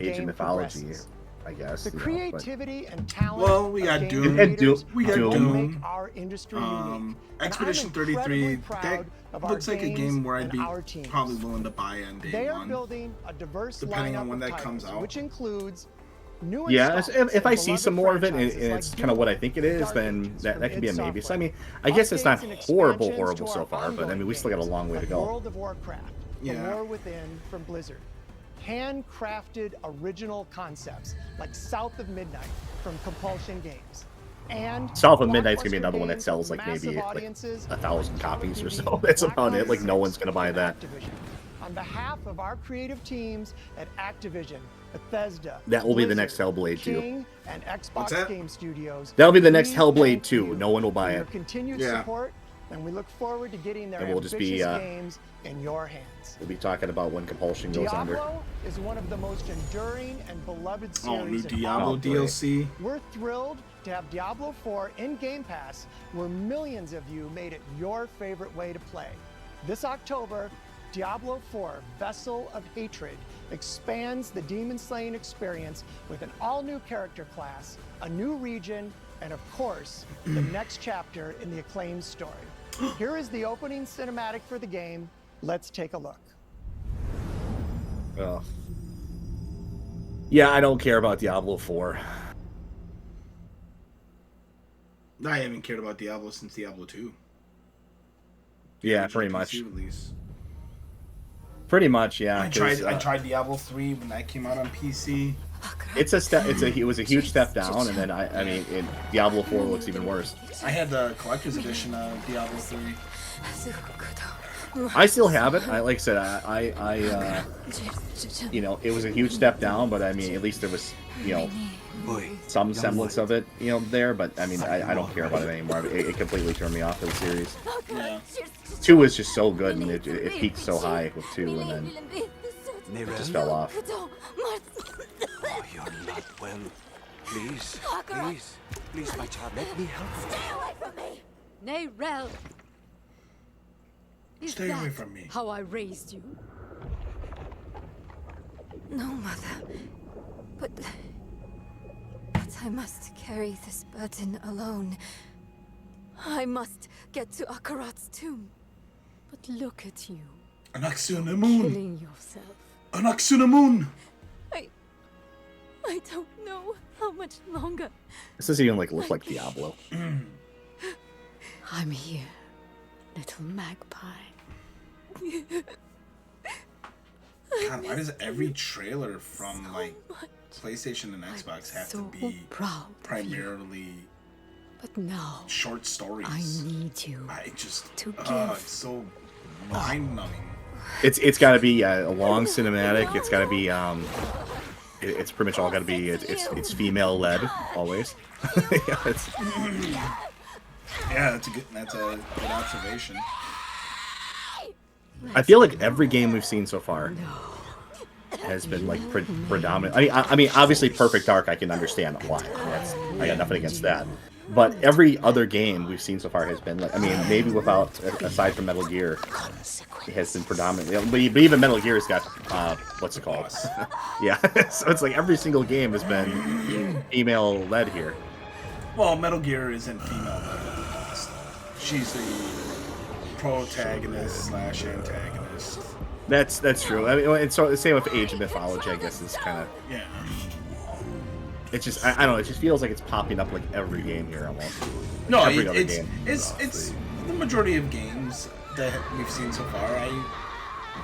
Age of Mythology, I guess. The creativity and talent. Well, we got Doom. We got Doom. Our industry unique. Expedition 33. That looks like a game where I'd be probably willing to buy on day they one. Are building a diverse depending on when lineup that of comes titles, out. which includes new yeah, if I see some more of it and it's kind of what I think it is, then that could be a maybe. So I mean, I guess it's not horrible so far, but I mean, we still got a long way to go. World of Warcraft, The War Within from Blizzard. Handcrafted original concepts like South of Midnight from Compulsion Games. And South of Midnight's gonna be another one that sells like maybe like 1,000 copies or so. That's about it. Like, no one's gonna buy that. On behalf of our creative teams at Activision, Bethesda, that will be the Blizzard, next Hellblade 2. King, and Xbox Game Studios. That'll be the next Hellblade 2. No one will buy it. Continued support, and we look forward to getting their we'll just be, games in your hands. We'll be talking about when Compulsion goes under. Diablo is one of the most enduring and beloved series. Oh, new Diablo DLC. We're thrilled to have Diablo 4 in Game Pass, where millions of you made it your favorite way to play. This October, Diablo 4 Vessel of Hatred expands the demon slaying experience with an all-new character class, a new region, and of course, the next chapter in the acclaimed story. Here is the opening cinematic for the game. Let's take a look. Yeah, I don't care about Diablo 4. I haven't cared about Diablo since Diablo 2. Yeah, pretty much. Release. Pretty much, yeah. I tried Diablo 3 when that came out on PC. It's a step. It was a huge step down, and then I mean, Diablo 4 looks even worse. I had the collector's edition of Diablo 3. I still have it. Like I said, you know, it was a huge step down, but I mean, at least there was, you know, some semblance of it, you know, there. But I mean, I don't care about it anymore. It completely turned me off of the series. Yeah. 2 was just so good, and it peaked so high with 2, and then it just fell off. Oh, you're not well. Please, please, my child, let me help you. Stay away from me! Nerel! Is Stay that away from me. how I raised you? No, Mother. But I must carry this burden alone. I must get to Akarat's tomb. But look at you. Anaxunamun. Killing yourself. Anaxunamun. I don't know how much longer. This doesn't even like look like Diablo. I'm here, little magpie. God, why does every trailer from like PlayStation and Xbox have to be primarily But now short stories? I need you. I just to it's give. so mind-numbing. It's got to be a long cinematic. It's got to be it's pretty much all got to be it's female led always. Yeah, that's a good observation. I feel like every game we've seen so far has been like predominant. I mean, obviously, Perfect Dark I can understand why. I got nothing against that. But every other game we've seen so far has been like, I mean, maybe aside from Metal Gear, it has been predominant. But even Metal Gear's got what's it called? Yeah, so it's like every single game has been female led here. Well, Metal Gear isn't female led. She's the protagonist / antagonist. That's true. I mean, it's so the same with Age of Mythology. I guess is kind of yeah. It's just I don't know. It just feels like it's popping up like every game here almost. No, every other game. It's the majority of games that we've seen so far. I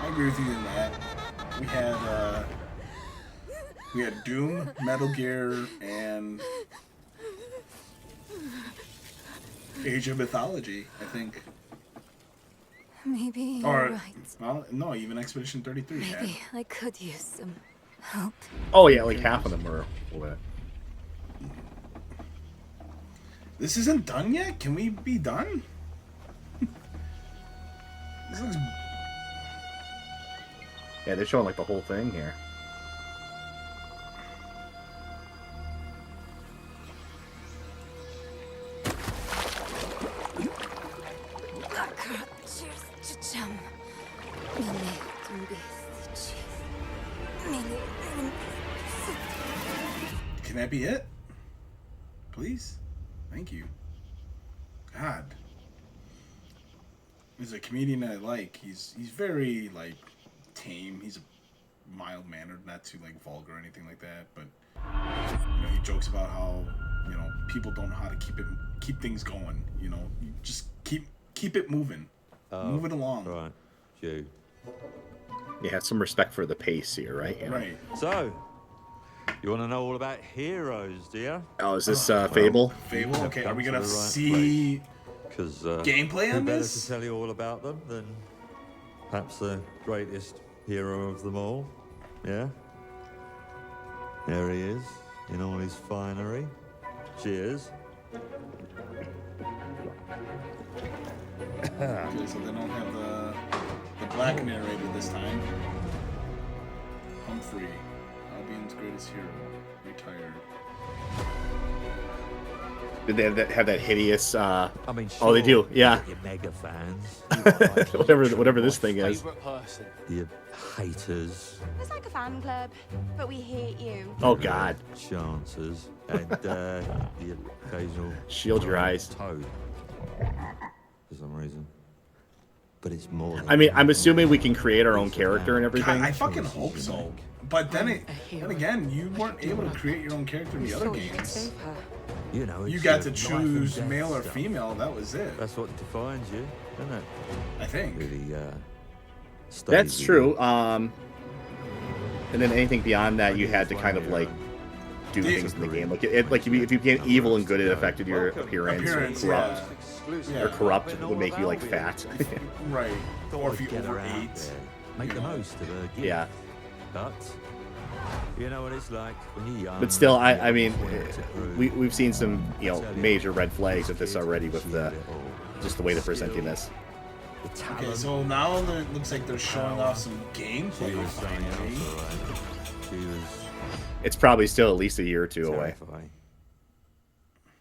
agree with you in that. We had Doom, Metal Gear, and Age of Mythology, I think. Maybe you're Or, right. well, no, even Expedition 33 had. Maybe I could use some help. Oh yeah, like half of them were lit. This isn't done yet? Can we be done? This looks... Yeah, they're showing like the whole thing here. Can that be it? Please? Thank you. God. He's a comedian I like. He's very, like, tame. He's mild-mannered, not too, like, vulgar or anything like that. But, you know, he jokes about how, you know, people don't know how to keep things going. You know, you just keep it moving. Move it along. Right. You. You have some respect for the pace here, right? You know? Right. So, you want to know all about heroes, do you? Oh, is this Fable? Fable? Okay, are we gonna see gameplay on better this? to tell you all about them than perhaps the greatest hero of them all. Yeah? There he is, in all his finery. Cheers. Okay, so they don't have the black narrator this time. Humphrey, Albion's greatest hero, retired. Did they have that hideous? I mean, oh, they do. Yeah. Your mega fans. whatever this thing is. Your haters. It's like a fan club, but we hate you. Oh God. Chances and the occasional. Shield your eyes. Toad. For some reason. But it's more. I mean, I'm assuming we can create our own character and everything. God, I fucking hope so. But then again, you weren't able to create your own character in the other games. You know, you got to choose male or female. That was it. That's what defines you, isn't it? I think. Really, That's true. And then anything beyond that, you had to kind of like do things in the game. Like if you became evil and good, it affected your appearance. Or corrupt. Yeah. Or corrupt would make you like fat. Right. Or if you overate. Make the most of her gift. Yeah. But you know what it's like when you're young. But still, I mean, we've seen some major red flags of this already with just the way they're presenting this. Okay, so now it looks like they're showing off some gameplay. It's probably still at least a year or two away.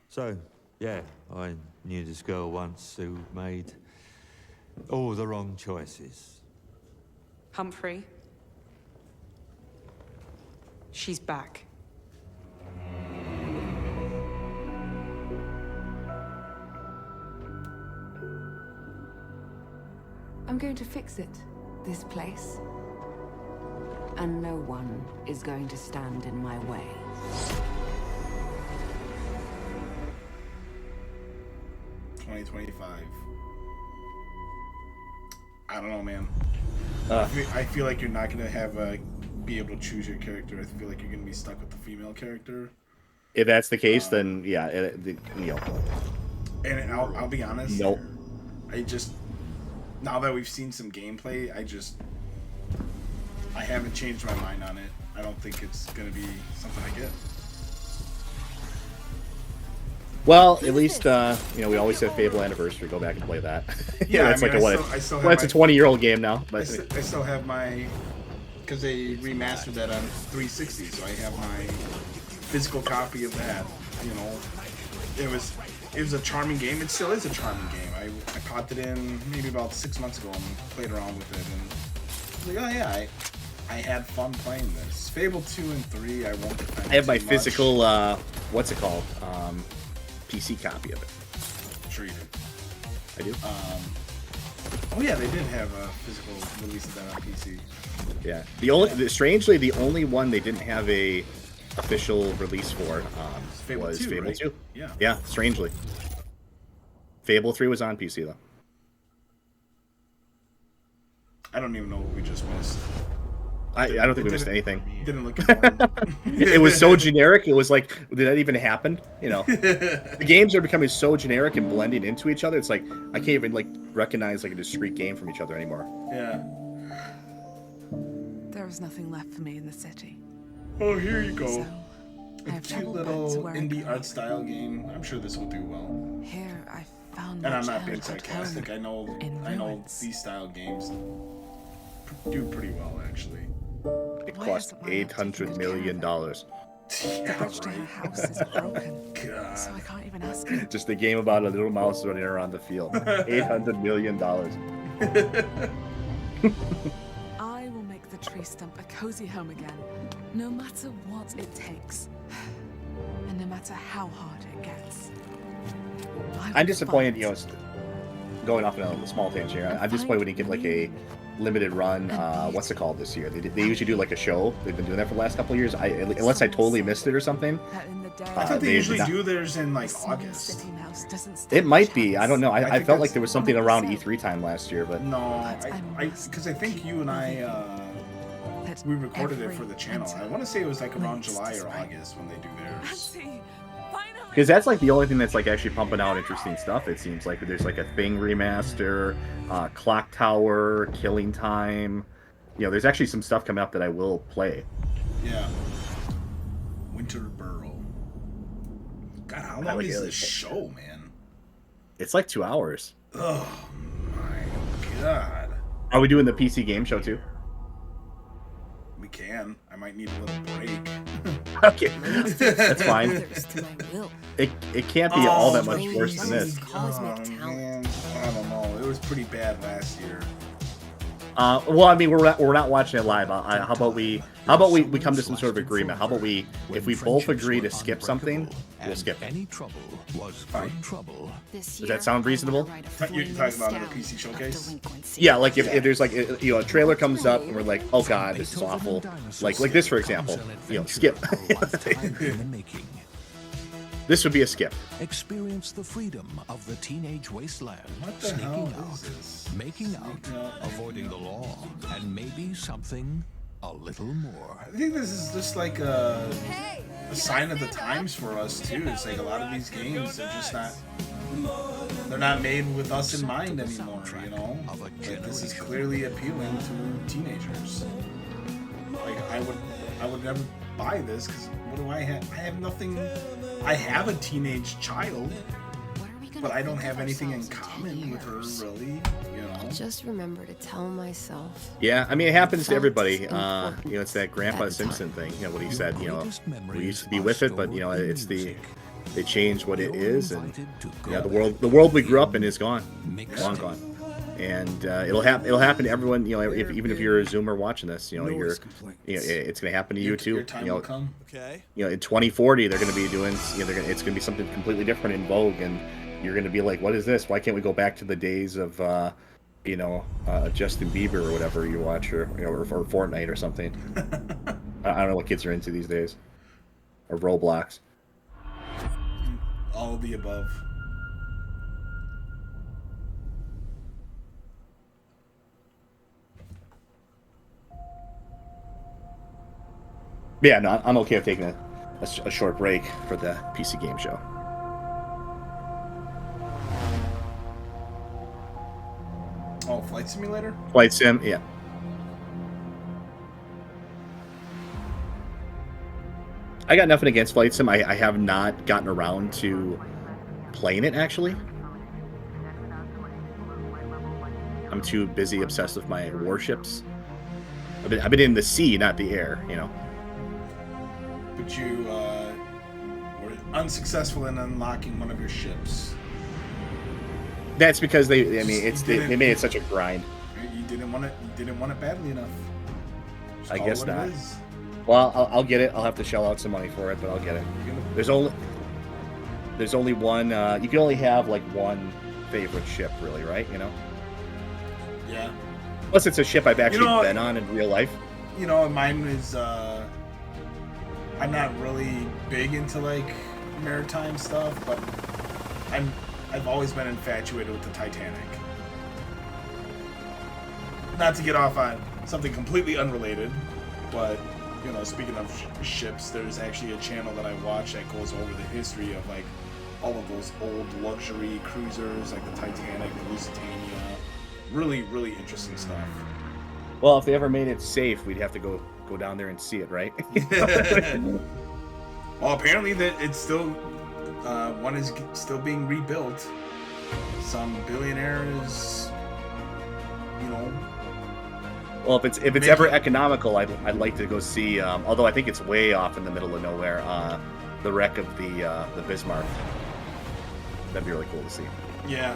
So, yeah, I knew this girl once who made All the wrong choices. Humphrey. She's back. I'm going to fix it, this place. And no one is going to stand in my way. I don't know, man. I feel like you're not gonna have be able to choose your character. I feel like you're gonna be stuck with the female character. If that's the case, then yeah, And I'll be honest. Nope. Now that we've seen some gameplay, I haven't changed my mind on it. I don't think it's gonna be something I get. Well, at least we always have Fable Anniversary. Go back and play that. Yeah, it's like it's a 20-year-old game now. But I still have my, because they remastered that on 360, so I have my physical copy of that. You know, it was a charming game. It still is a charming game. I popped it in maybe about 6 months ago and played around with it, and I was like, oh yeah, I had fun playing this. Fable 2 and 3, I won't defend. I have my physical, what's it called? PC copy of it. Sure you do. I do. Oh yeah, they did have a physical release of that on PC. Yeah. Strangely, the only one they didn't have a official release for was 2, Fable right? 2. Yeah. Yeah, strangely. Fable 3 was on PC though. I don't even know what we just missed. I don't think we missed anything. Didn't look important. It was so generic. It was like, did that even happen? You know, the games are becoming so generic and blending into each other. It's like I can't even like recognize like a discrete game from each other anymore. Yeah. There is nothing left for me in the city. Oh, here you go. So, a cute little indie art style game. I'm sure this will do well. Here I found. And I'm not being sarcastic. I know these style games do pretty well actually. It cost $800 million. The bridge to her house is broken, so I can't even ask her. Just a game about a little mouse running around the field. $800 million. I will make the tree stump a cozy home again, no matter what it takes, and no matter how hard it gets. I'm disappointed, going off on a small tangent here. I'm disappointed we didn't get like a limited run. What's it called this year? They usually do like a show. They've been doing that for the last couple of years. Unless I totally missed it or something. I thought they usually do theirs in like August. It might be. I don't know. I felt like there was something around E3 time last year, but no, because I think you and I we recorded it for the channel. I want to say it was like around July or August when they do theirs. because that's like the only thing that's like actually pumping out interesting stuff. It seems like there's like a Thing remaster, Clock Tower, Killing Time. There's actually some stuff coming up that I will play. Yeah. Winter Burrow. God, how long is this show, man? It's like 2 hours. Oh my god. Are we doing the PC game show too? We can. I might need a little break. Okay, that's fine. It can't be all that much worse than this. Man. I don't know. It was pretty bad last year. Well, I mean, we're not watching it live. How about we come to some sort of agreement? How about if we both agree to skip something, we'll skip it. Any trouble was good trouble. Does that sound reasonable? You're talking about the PC showcase? Yeah, like if there's like a trailer comes up and we're like, oh god, this is awful. Like this for example, skip. This would be a skip. Experience the freedom of the teenage wasteland. What the Sneaking hell out, is this? making out, avoiding the law, and maybe something a little more. I think this is just like a sign of the times for us too. It's like a lot of these games are just they're not made with us in mind anymore, Like this is clearly appealing to teenagers. Like I would never buy this because what do I have? I have nothing. I have a teenage child, but I don't have anything in common with her, really. I just remember to tell myself. Yeah, I mean, it happens to everybody. It's that Grandpa Simpson thing. What he said. We used to be with it, but it's they changed what it is, and the world we grew up in is gone, long gone. and it'll happen to everyone. You know, even if you're a Zoomer watching this, you know, it's going to happen to you too. Your time will come. Okay. You know, in 2040, they're going to be doing. You know, it's going to be something completely different in vogue, and you're going to be like, "What is this? Why can't we go back to the days of, you know, Justin Bieber or whatever you watch, or you know, or Fortnite or something?" I don't know what kids are into these days, or Roblox. All of the above. Yeah, no, I'm okay with taking a short break for the PC game show. Oh, Flight Simulator? Flight Sim, yeah. I got nothing against Flight Sim. I have not gotten around to playing it, actually. I'm too busy obsessed with my warships. I've been in the sea, not the air, you know. But you were unsuccessful in unlocking one of your ships. That's because they made it such a grind. You didn't want it. You didn't want it badly enough. Just I call guess it what not. it is. Well, I'll get it. I'll have to shell out some money for it, but I'll get it. There's only one. You can only have like one favorite ship, really, right? You know. Yeah. Unless it's a ship I've actually been on in real life. You know, mine is. I'm not really big into like maritime stuff, but I've always been infatuated with the Titanic. Not to get off on something completely unrelated, but you know, speaking of ships, there's actually a channel that I watch that goes over the history of like all of those old luxury cruisers, like the Titanic, the Lusitania. Really, really interesting stuff. Well, if they ever made it safe, we'd have to go down there and see it, right? Well, apparently that it's still one is still being rebuilt. Some billionaires, you know. Well, if it's ever economical, I'd like to go see. Although I think it's way off in the middle of nowhere. The wreck of the Bismarck. That'd be really cool to see. Yeah.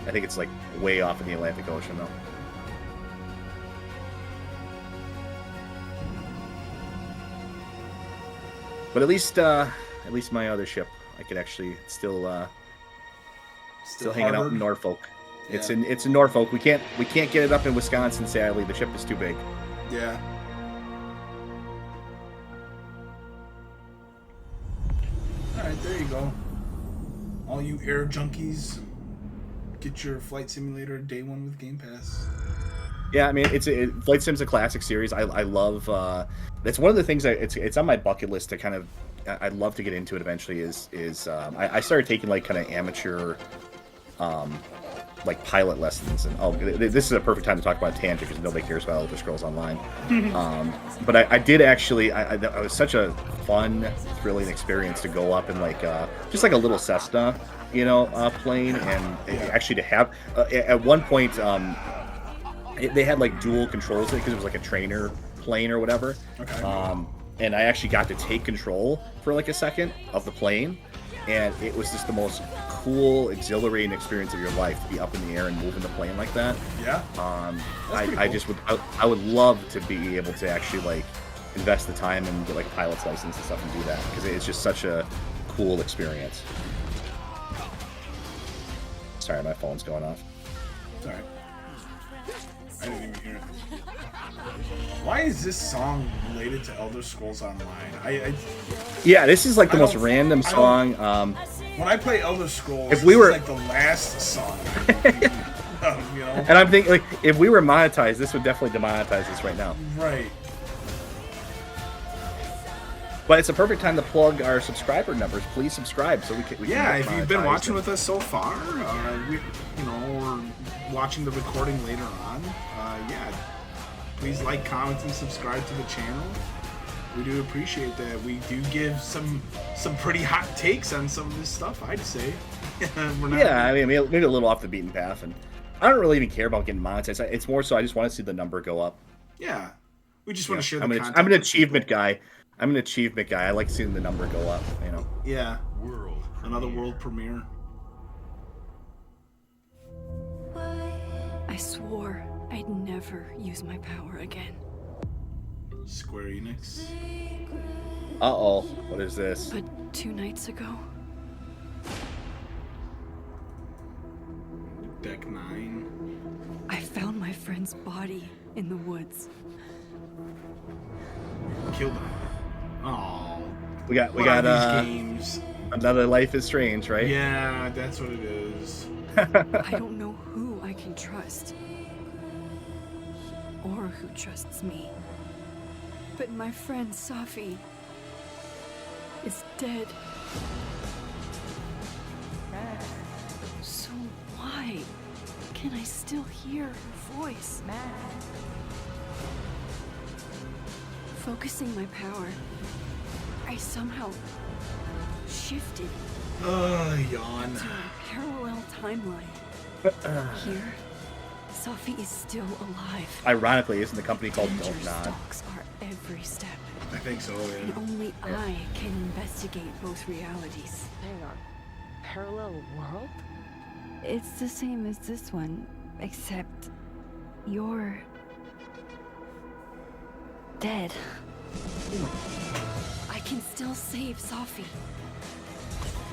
I think it's like way off in the Atlantic Ocean, though. But at least my other ship, I could actually still hanging out in Norfolk. Yeah. It's in Norfolk. We can't get it up in Wisconsin, sadly. The ship is too big. Yeah. All right, there you go. All you air junkies, get your Flight Simulator day one with Game Pass. Yeah, I mean, Flight Sim's a classic series. I love. That's one of the things it's on my bucket list to kind of. I'd love to get into it eventually. I started taking like kind of amateur, like pilot lessons, and this is a perfect time to talk about tangent because nobody cares about Elder Scrolls Online. But I did actually. It was such a fun, thrilling experience to go up in like just like a little Cessna, you know, plane, and actually to have at one point. They had like dual controls because it was like a trainer plane or whatever. Okay. And I actually got to take control for like a second of the plane, and it was just the most cool, exhilarating experience of your life to be up in the air and moving the plane like that. Yeah. I would love to be able to actually like invest the time and get like a pilot's license and stuff and do that because it's just such a cool experience. Sorry, my phone's going off. Sorry. I didn't even hear it. Why is this song related to Elder Scrolls Online? Yeah, this is like the most random song. When I play Elder Scrolls, if we were this is like the last song. You know? And I'm thinking, like, if we were monetized, this would definitely demonetize us right now. Right. But it's a perfect time to plug our subscriber numbers. Please subscribe so we can. If you've been watching with us so far, or watching the recording later on, please like, comment, and subscribe to the channel. We do appreciate that. We do give some pretty hot takes on some of this stuff, I'd say. I mean, maybe a little off the beaten path, and I don't really even care about getting monetized. It's more so I just want to see the number go up. Yeah, we just want to share the content. I'm an achievement guy. I like seeing the number go up. You know. Yeah. Another world premiere. I swore I'd never use my power again. Square Enix. Uh-oh. What is this? But 2 nights ago, Deck 9. I found my friend's body in the woods. Killed him. Oh. We got these games. Another Life is Strange, right? Yeah, that's what it is. I don't know who I can trust. Or who trusts me. But my friend Safi is dead. So why can I still hear her voice? Focusing my power, I somehow shifted Yawn. into a parallel timeline. Here, Safi is still alive. Ironically, isn't the company called Danger Don't Nod? stalks our every step. I think so, yeah. And only I can investigate both realities. Hang on. Parallel world? It's the same as this one, except you're dead. I can still save Safi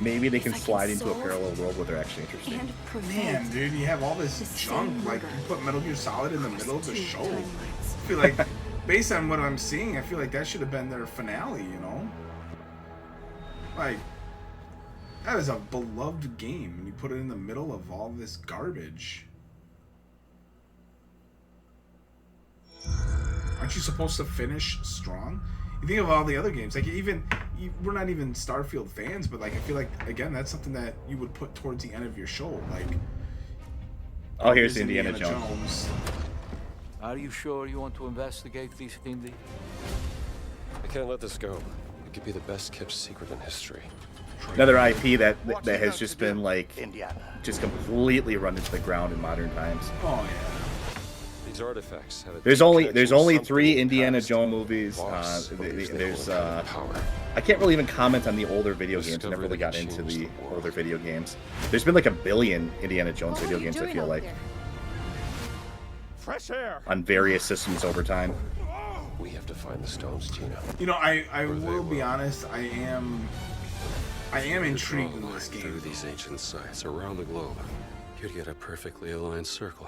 Maybe they can If I can slide into a solve parallel world where they're actually interesting. and prevent. Man, dude, you have all this the junk. same Like, murder you put Metal Gear Solid in the middle of the two show. I timelines. feel like, based on what I'm seeing, I feel like that should have been their finale, you know? Like, that is a beloved game, and you put it in the middle of all this garbage. Aren't you supposed to finish strong? You think of all the other games, like we're not even Starfield fans, but like I feel like again that's something that you would put towards the end of your show, like. Oh, here's Indiana Jones. Are you sure you want to investigate these, Indy? I can't let this go. It could be the best kept secret in history. Another IP that has just been like just completely run into the ground in modern times. Oh yeah. These artifacts have a There's deep only connection with 3 something Indiana past. Jones movies. Boss believes they There's hold uncommon power. I can't really even comment on the older video games. I Discovery never really that got into changed the the world. older video games. There's been like 1 billion Indiana Jones video games, I feel like, Fresh air. on various systems over time. We have to find the stones, Gina. You know, I will be honest. I am intrigued in this game. Through these ancient sites around the globe, you'd get a perfectly aligned circle.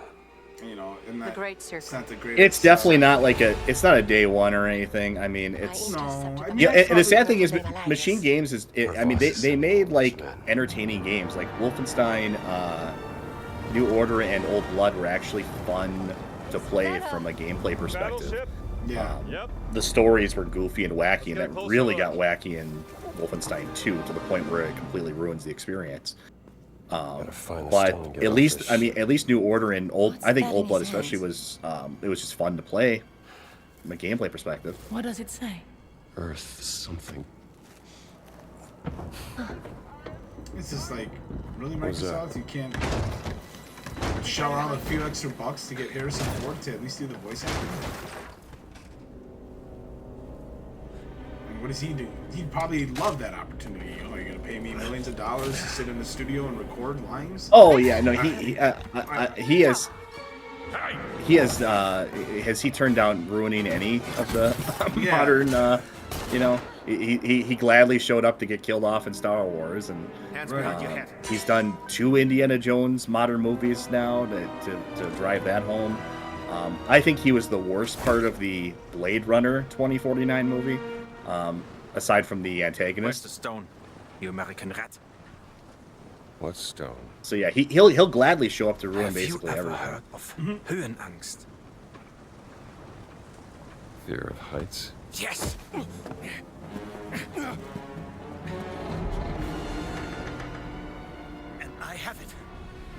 You know, and that, The Great Circle. it's not the greatest. It's definitely not like it's not a day one or anything. I mean, it's No, I mean, yeah. that's And the sad probably- thing is, Machine Games is. I mean, they made like entertaining games, like Wolfenstein, New Order, and Old Blood were actually fun to play from a gameplay perspective. Yeah. The stories were goofy and wacky, and that really got wacky in Wolfenstein 2 to the point where it completely ruins the experience. But at least, I mean, at least New Order and I think Old Blood especially was, it was just fun to play from a gameplay perspective. What does it say? Earth something. It's just like, really, What's that? Microsoft, you can't shell out a few extra bucks to get Harrison Ford to at least do the voice acting. And what does he do? He'd probably love that opportunity. Oh, you're gonna pay me millions of dollars to sit in the studio and record lines? Oh yeah, no, he has. Has he turned down ruining any of the modern? You know, he gladly showed up to get killed off in Star Wars, and he's done 2 Indiana Jones modern movies now to drive that home. I think he was the worst part of the Blade Runner 2049 movie, aside from the antagonist. Where's the stone, you American rat? What stone? So yeah, he'll gladly show up to ruin Have you basically ever everything. heard of Höhenangst? Fear of heights? Yes! And I have it.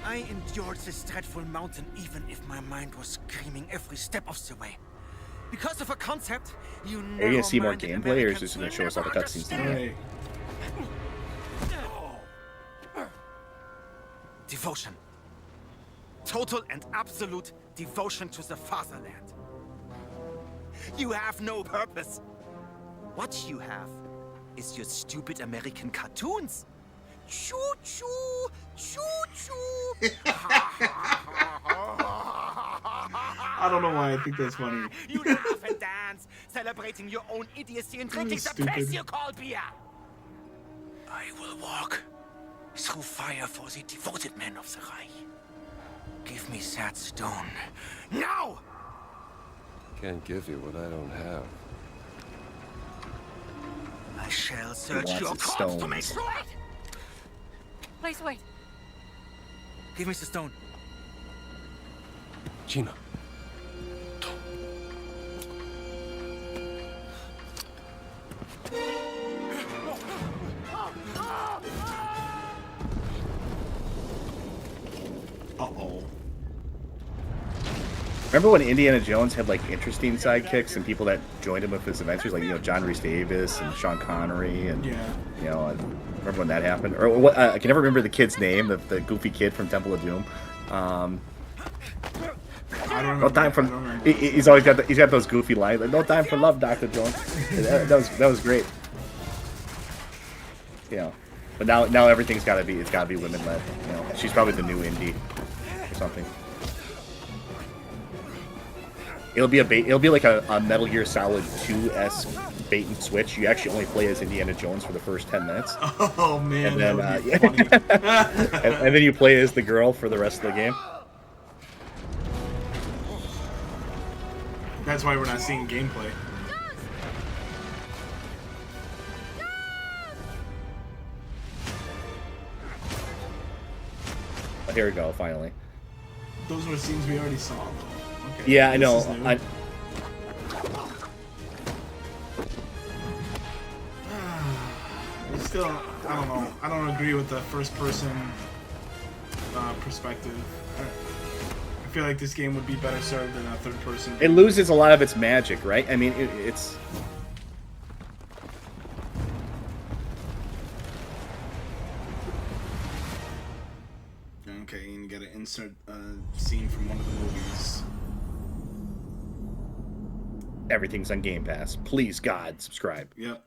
I endured this dreadful mountain even if my mind was screaming every step of the way. Because of a concept you Are you gonna see more narrow-minded gameplay, or is Americans this gonna will show us all the never cutscenes? understand. Devotion. Total and absolute devotion to the fatherland. You have no purpose. What you have is your stupid American cartoons. Choo-choo, choo-choo. I don't know why I think that's funny. You laugh and dance, celebrating your own idiocy and drinking the piss you call beer. I will walk through fire for the devoted men of the Reich. Give me that stone. Now! Can't give you what I don't have. I shall search wants your his corpse to stones. make sure. Please wait. Give me the stone. Gina. Uh-oh. Remember when Indiana Jones had like interesting sidekicks and people that joined him with his adventures, like John Rhys Davis and Sean Connery, and remember when that happened? Or what? I can never remember the kid's name, the goofy kid from Temple of Doom. I don't remember. No time for. He's always got he's got those goofy lines. Like, no time for love, Dr. Jones. that was great. But now everything's got to be women led. She's probably the new Indy or something. It'll be like a Metal Gear Solid 2-esque bait and switch. You actually only play as Indiana Jones for the first 10 minutes. Oh man, and then, that would be funny. and then you play as the girl for the rest of the game. That's why we're not seeing gameplay. Oh, here we go, finally. Those were scenes we already saw, though. Okay. Yeah, I know. Still, I don't know. I don't agree with the first-person perspective. I feel like this game would be better served in a third-person. It loses a lot of its magic, right? I mean, it's. Okay, and you gotta insert a scene from one of the movies. Everything's on Game Pass. Please, God, subscribe. Yep.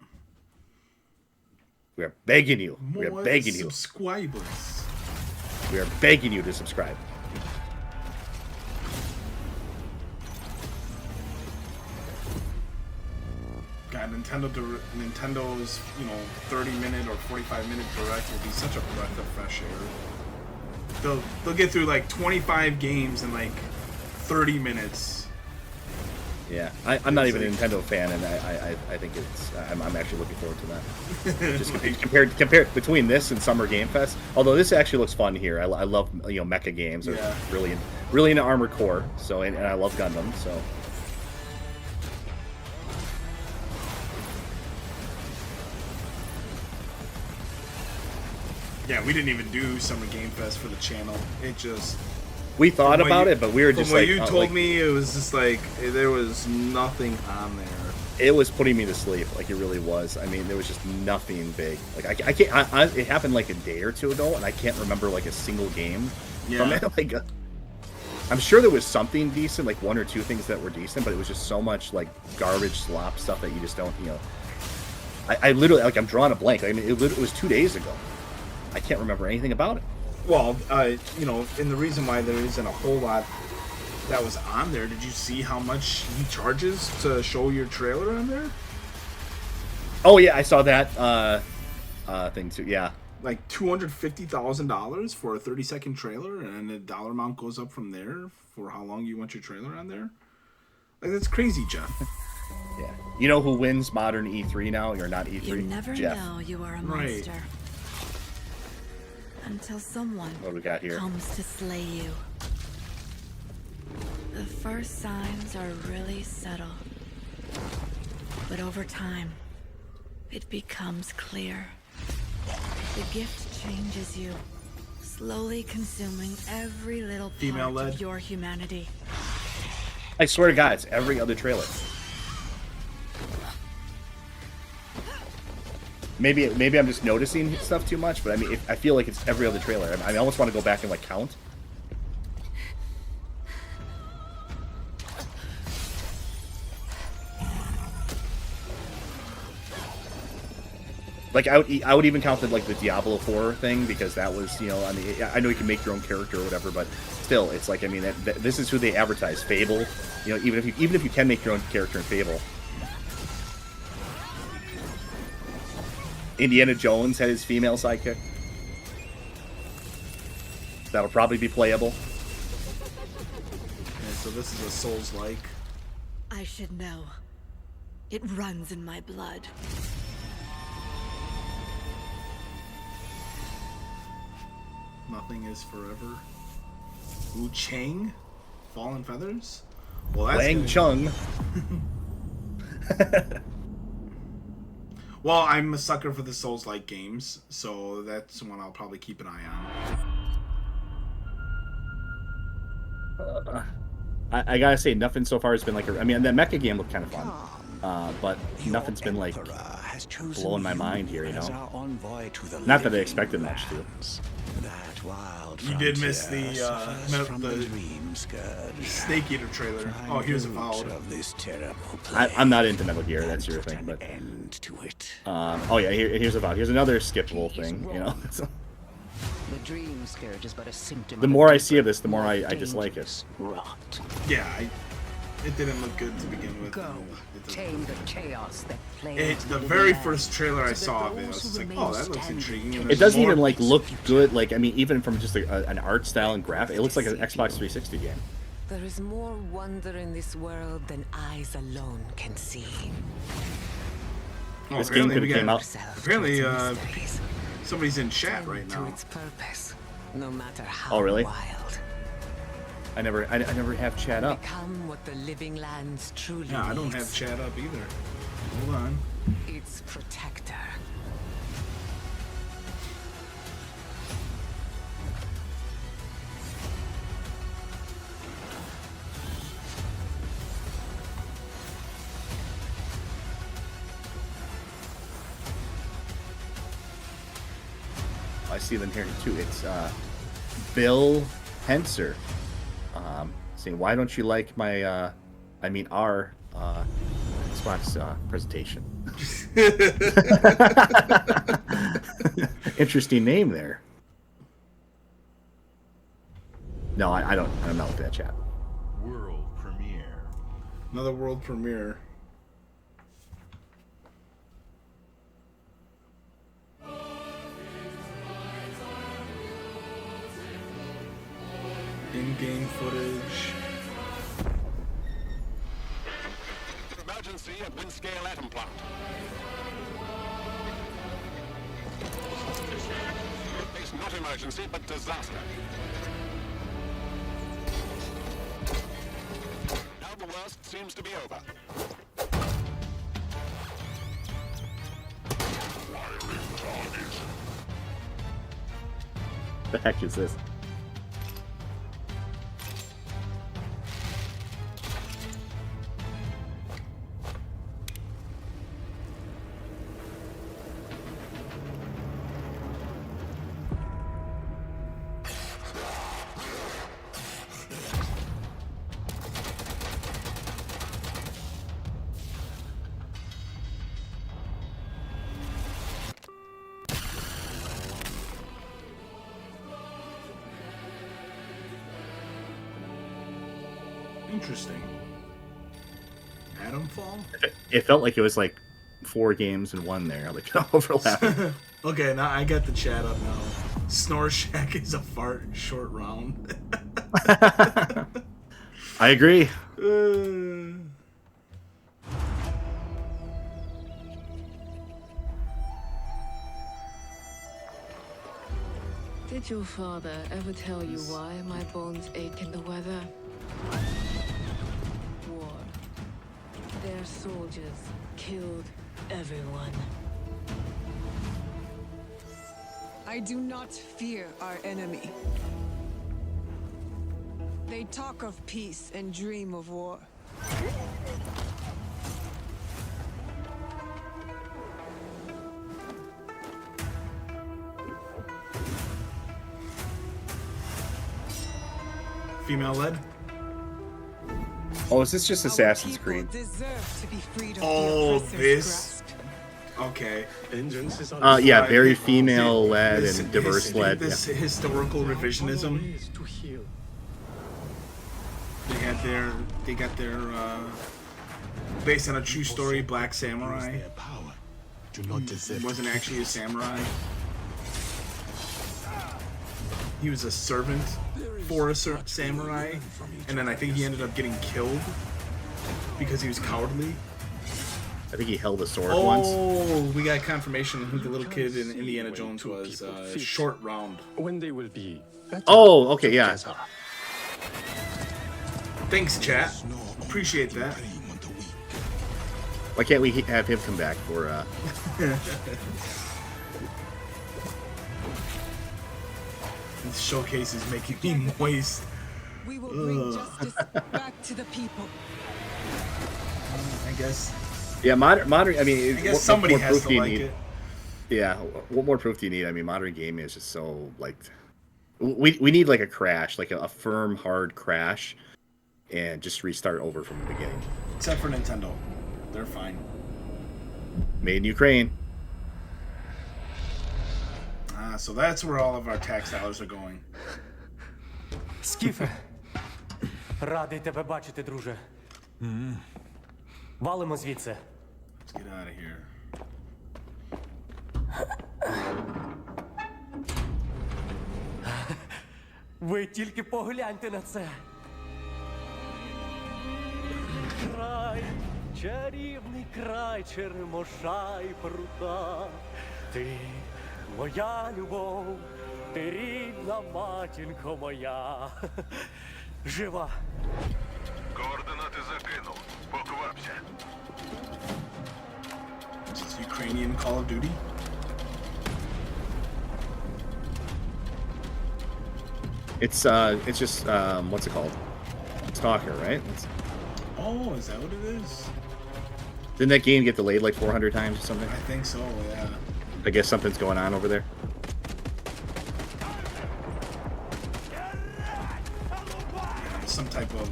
We are begging you. We are More begging you. subscribers. We are begging you to subscribe. God, Nintendo's 30-minute or 45-minute direct will be such a breath of fresh air. They'll get through like 25 games in like 30 minutes. Yeah, I'm not even a Nintendo fan, and I think I'm actually looking forward to that. Just compared between this and Summer Game Fest, although this actually looks fun here. I love mecha games. I'm really into Armored Core, so and I love Gundam, so. Yeah, we didn't even do Summer Game Fest for the channel. It just... We thought about it, but we were just like... From what you told me, it was just like, there was nothing on there. It was putting me to sleep, like it really was. I mean, there was just nothing big. Like, I can't... it happened like a day or two ago, and I can't remember like a single game from it. Like, I'm sure there was something decent, like one or two things that were decent, but it was just so much like garbage slop stuff that you just don't, I literally, like, I'm drawing a blank. I mean, it was 2 days ago. I can't remember anything about it. Well, and the reason why there isn't a whole lot that was on there, did you see how much he charges to show your trailer on there? Oh, yeah, I saw that thing too, yeah. Like $250,000 for a 30-second trailer, and the dollar amount goes up from there for how long you want your trailer on there? Like, that's crazy, Jeff. Yeah. You know who wins modern E3 now? You're not E3. You never Jeff. know you are a monster. Until someone What do we got here? comes to slay you. The first signs are really subtle. But over time, it becomes clear. The gift changes you, slowly consuming every little part of your humanity. I swear to God, it's every other trailer. Maybe I'm just noticing stuff too much, but I mean, I feel like it's every other trailer. I almost want to go back and like count. Like I would even count like the Diablo 4 thing, because that was, you know, I mean, I know you can make your own character or whatever, but still, it's like, I mean, this is who they advertise. Fable, you know, even if you can make your own character in Fable. Indiana Jones had his female sidekick. That'll probably be playable. Okay, so this is a Souls-like. I should know. It runs in my blood. Nothing is forever. Wu Chang? Fallen Feathers? Well, that's Wang Chung. Well, I'm a sucker for the Souls-like games, so that's one I'll probably keep an eye on. I gotta say, nothing so far has been like I mean, that mecha game looked kind of fun, but nothing's been like blowing my mind here, you know. Not that I expected much to. You did miss the Snake Eater trailer. Oh, here's a follow. I'm not into Metal Gear. That's your thing, but oh yeah, here's a follow. Here's another skippable thing, you know. The dream scourge is but a symptom. The more I see of this, the more I dislike it. Yeah, it didn't look good to begin with. Tame the chaos that plays the very first trailer I saw of it, I was just like, oh, that looks intriguing. And it doesn't even like look good. Like, I mean, even from just an art style and graphic, it looks like an Xbox 360 game. There is more wonder in this world than eyes alone can see. Oh, this game could have came out. Apparently, somebody's in chat right now. Its purpose, no matter how oh, really? wild. I never have chat up. Become what the living lands truly Yeah, I don't have chat up either. Hold on. Its protector. I see them here too. It's Bill Henser saying, "Why don't you like my, our Xbox presentation?" Interesting name there. No, I don't. I'm not looking at chat. World premiere. Another world premiere. In-game footage. Emergency at Windscale Atom Plant. It's not emergency, but disaster. Now the worst seems to be over. The heck is this? Interesting. Atomfall? It felt like it was like 4 games in one there, like overlapping. Okay, now I got the chat up now. Snoreshack is a fart short round. I agree. Did your father ever tell you why my bones ache in the weather? War. Their soldiers killed everyone. I do not fear our enemy. They talk of peace and dream of war. Female led? Oh, is this just Assassin's Creed? Oh, this. Okay. Yeah, very female-led and diverse-led. This historical revisionism. They got their based on a true story, Black Samurai. He wasn't actually a samurai. He was a servant for a samurai, and then I think he ended up getting killed because he was cowardly. I think he held a sword once. Oh, we got confirmation who the little kid in Indiana Jones was. Short Round. When they will be. Oh, okay, yeah. Thanks, chat. Appreciate that. Why can't we have him come back for? This showcase is making me moist. We will bring justice back to the people. I guess. Yeah, modern. I mean, I guess somebody has to like it. Yeah, what more proof do you need? I mean, modern gaming is just so like. We need like a crash, like a firm, hard crash, and just restart over from the beginning. Except for Nintendo, they're fine. Made in Ukraine. So that's where all of our tax dollars are going. Скіфе, радий тебе бачити, друже. Валимо звідси. Let's get out of here. Ви тільки погляньте на це. Край, чарівний край черемоша й прута. Ти моя любов, ти рідна матінко моя. Жива. Координати закинув. Поквапся. Is this Ukrainian Call of Duty? It's just what's it called? Stalker, right? Oh, is that what it is? Didn't that game get delayed like 400 times or something? I think so, yeah. I guess something's going on over there. Some type of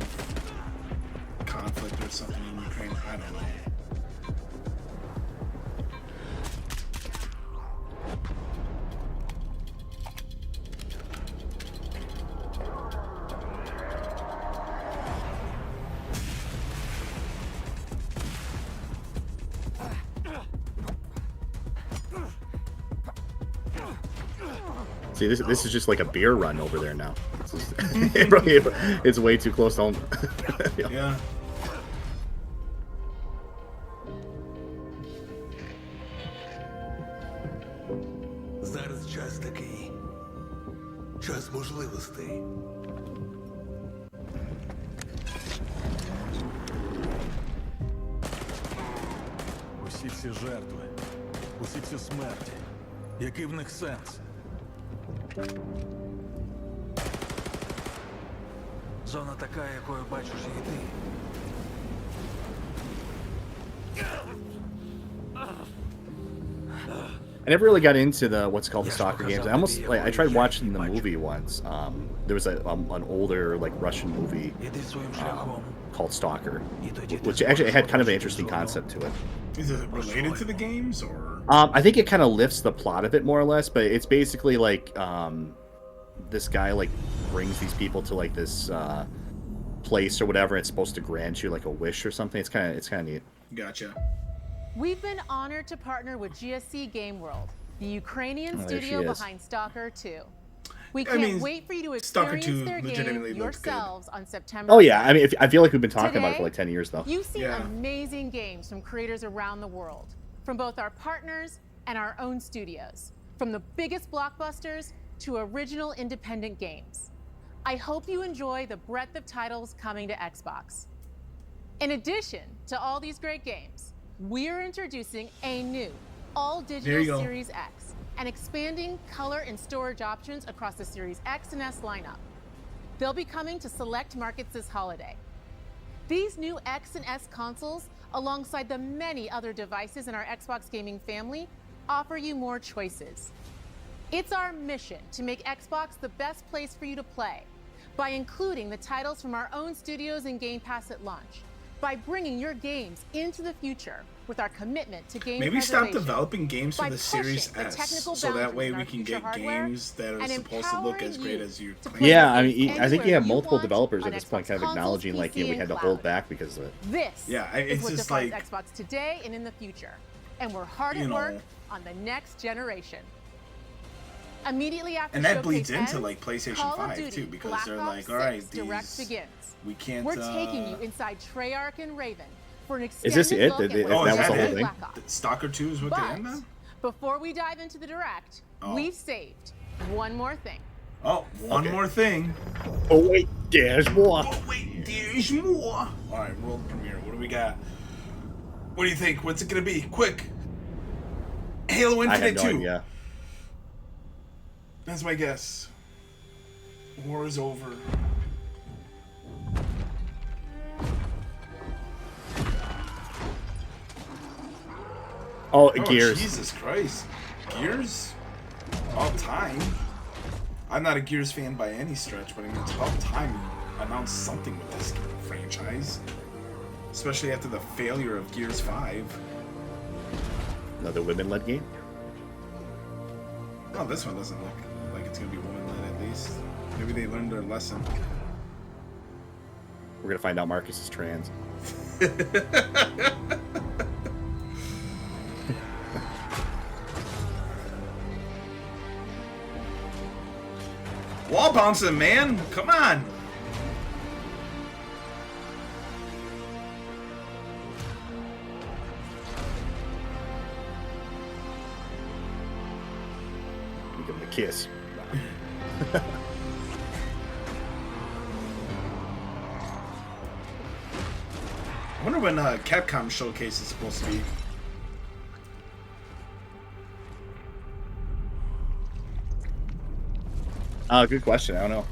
conflict or something in Ukraine. I don't know. See, this is just like a beer run over there now. It's way too close to home. Yeah. Зараз час такий. Час можливостей. Усі ці жертви, усі ці смерті. Який в них сенс? Зона така, якою бачиш її ти. I never really got into the what's called the soccer games. I tried watching the movie once. There was an older like Russian movie called Stalker, which actually had kind of an interesting concept to it. Is it related to the games or? I think it kind of lifts the plot of it more or less, but it's basically like this guy like brings these people to like this place or whatever. It's supposed to grant you like a wish or something. It's kind of neat. Gotcha. We've been honored to partner with GSC Game World, the Ukrainian there studio she is. behind Stalker 2. We can't wait for you to experience their game yourselves on September. Oh yeah, I mean, I feel like we've been talking about it for like 10 years though. You've seen amazing games from creators around the world, from both our partners and our own studios, from the biggest blockbusters to original independent games. I hope you enjoy the breadth of titles coming to Xbox. In addition to all these great games, we're introducing a new all-digital Series X and expanding color and storage options across the Series X and S lineup. They'll be coming to select markets this holiday. These new X and S consoles, alongside the many other devices in our Xbox gaming family, offer you more choices. It's our mission to make Xbox the best place for you to play by including the titles from our own studios in Game Pass at launch, by bringing your games into the future with our commitment to game Maybe stop preservation, developing games for by the Series pushing the S, technical so that way boundaries in we our can future get hardware, games that are and supposed to look as empowering great you as you to claim. play Yeah, I games mean, I think you have anywhere multiple want developers on at this point Xbox kind of consoles, acknowledging like, you know, PC, we and had to cloud. hold back because of it. This Yeah, is it's what just defines like, Xbox today and in the future. And we're hard you at work know, on the next generation. Immediately after and that Showcase bleeds ends, into like PlayStation Call of 5 Duty too, because Black they're Ops like, all right, 6 Direct these begins. we can't. We're taking you inside Treyarch and Raven for an Is extended this it? look That at was what's the ahead whole of thing? Black Ops. Stalker 2 is what they end on? Before we dive into the Direct, we've saved one more thing. Oh, one more thing. Oh wait, there's more. Oh wait, there's more. All right, world premiere. What do we got? What do you think? What's it gonna be? Quick. Halo I have Infinite no 2. idea. That's my guess. War is over. Oh, Gears. Jesus Christ. Gears? All time. I'm not a Gears fan by any stretch, but I mean, it's about time you announce something with this franchise. Especially after the failure of Gears 5. Another women-led game? Oh, this one doesn't look like it's going to be woman-led at least. Maybe they learned their lesson. We're gonna find out Marcus is trans. Wall bouncing, man! Come on! Give him a kiss. I wonder when Capcom Showcase is supposed to be. Good question. I don't know.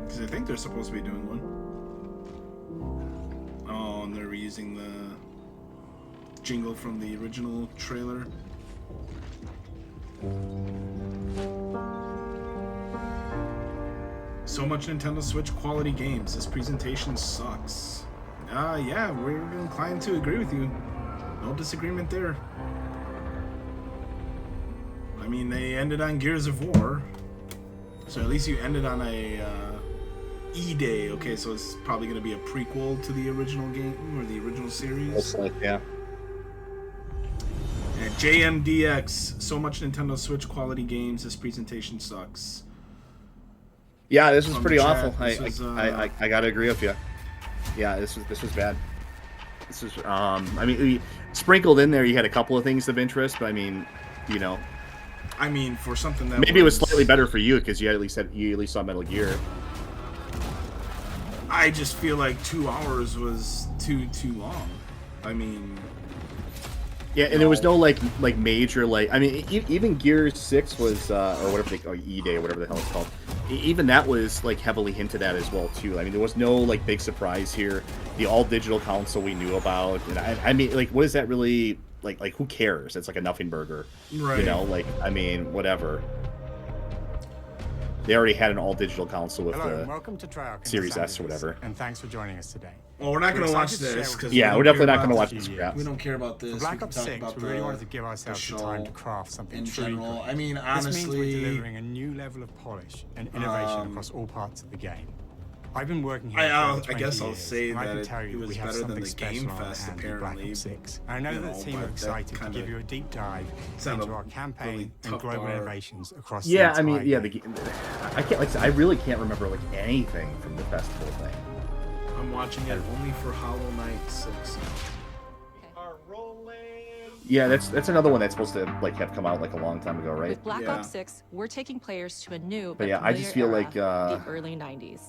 Because I think they're supposed to be doing one. Oh, and they're reusing the jingle from the original trailer. So much Nintendo Switch quality games. This presentation sucks. Yeah, we're inclined to agree with you. No disagreement there. I mean, they ended on Gears of War. So at least you ended on a E-Day. Okay, so it's probably going to be a prequel to the original game or the original series. Looks like, yeah. And JMDX, so much Nintendo Switch quality games. This presentation sucks. Yeah, this was From pretty the awful. chat, I gotta agree with you. Yeah, this was bad. This was I mean, sprinkled in there, you had a couple of things of interest, but I mean, you know. I mean, for something that maybe it was slightly better for you because you at least saw Metal Gear. I just feel like 2 hours was too long. I mean. Yeah, and there was no like major like I mean even Gears 6 was or whatever they E-Day or whatever the hell it's called. Even that was like heavily hinted at as well too. I mean there was no like big surprise here. The all digital console we knew about, and I mean like what is that really like who cares? It's like a nothing burger, right? You know, like I mean whatever. They already had an all digital console with Hello, the welcome to Treyarch Series S or whatever. And thanks for joining us today. Well, we're not going to watch this because yeah, we're definitely not going to watch this crap. We don't care about this. For Black Ops 6, we really wanted to give ourselves the time to craft something in truly general. great. I mean, honestly, this means we're delivering a new level of polish and innovation across all parts of the game. I've been working here for I guess I'll years, say and I that can tell it you was we have better than something the Game special on Fest, hand with Black apparently. Ops 6. And I know that the team are excited to give you a deep dive into our campaign really and global bar. innovations across Yeah, the I mean, entire yeah, game. I can't like I really can't remember like anything from the festival thing. I'm watching it only for Hollow Knight 6. Yeah, that's another one that's supposed to like have come out like a long time ago, right? With Black Ops 6, we're taking players to a new But yeah, I just feel familiar like era, the early 90s.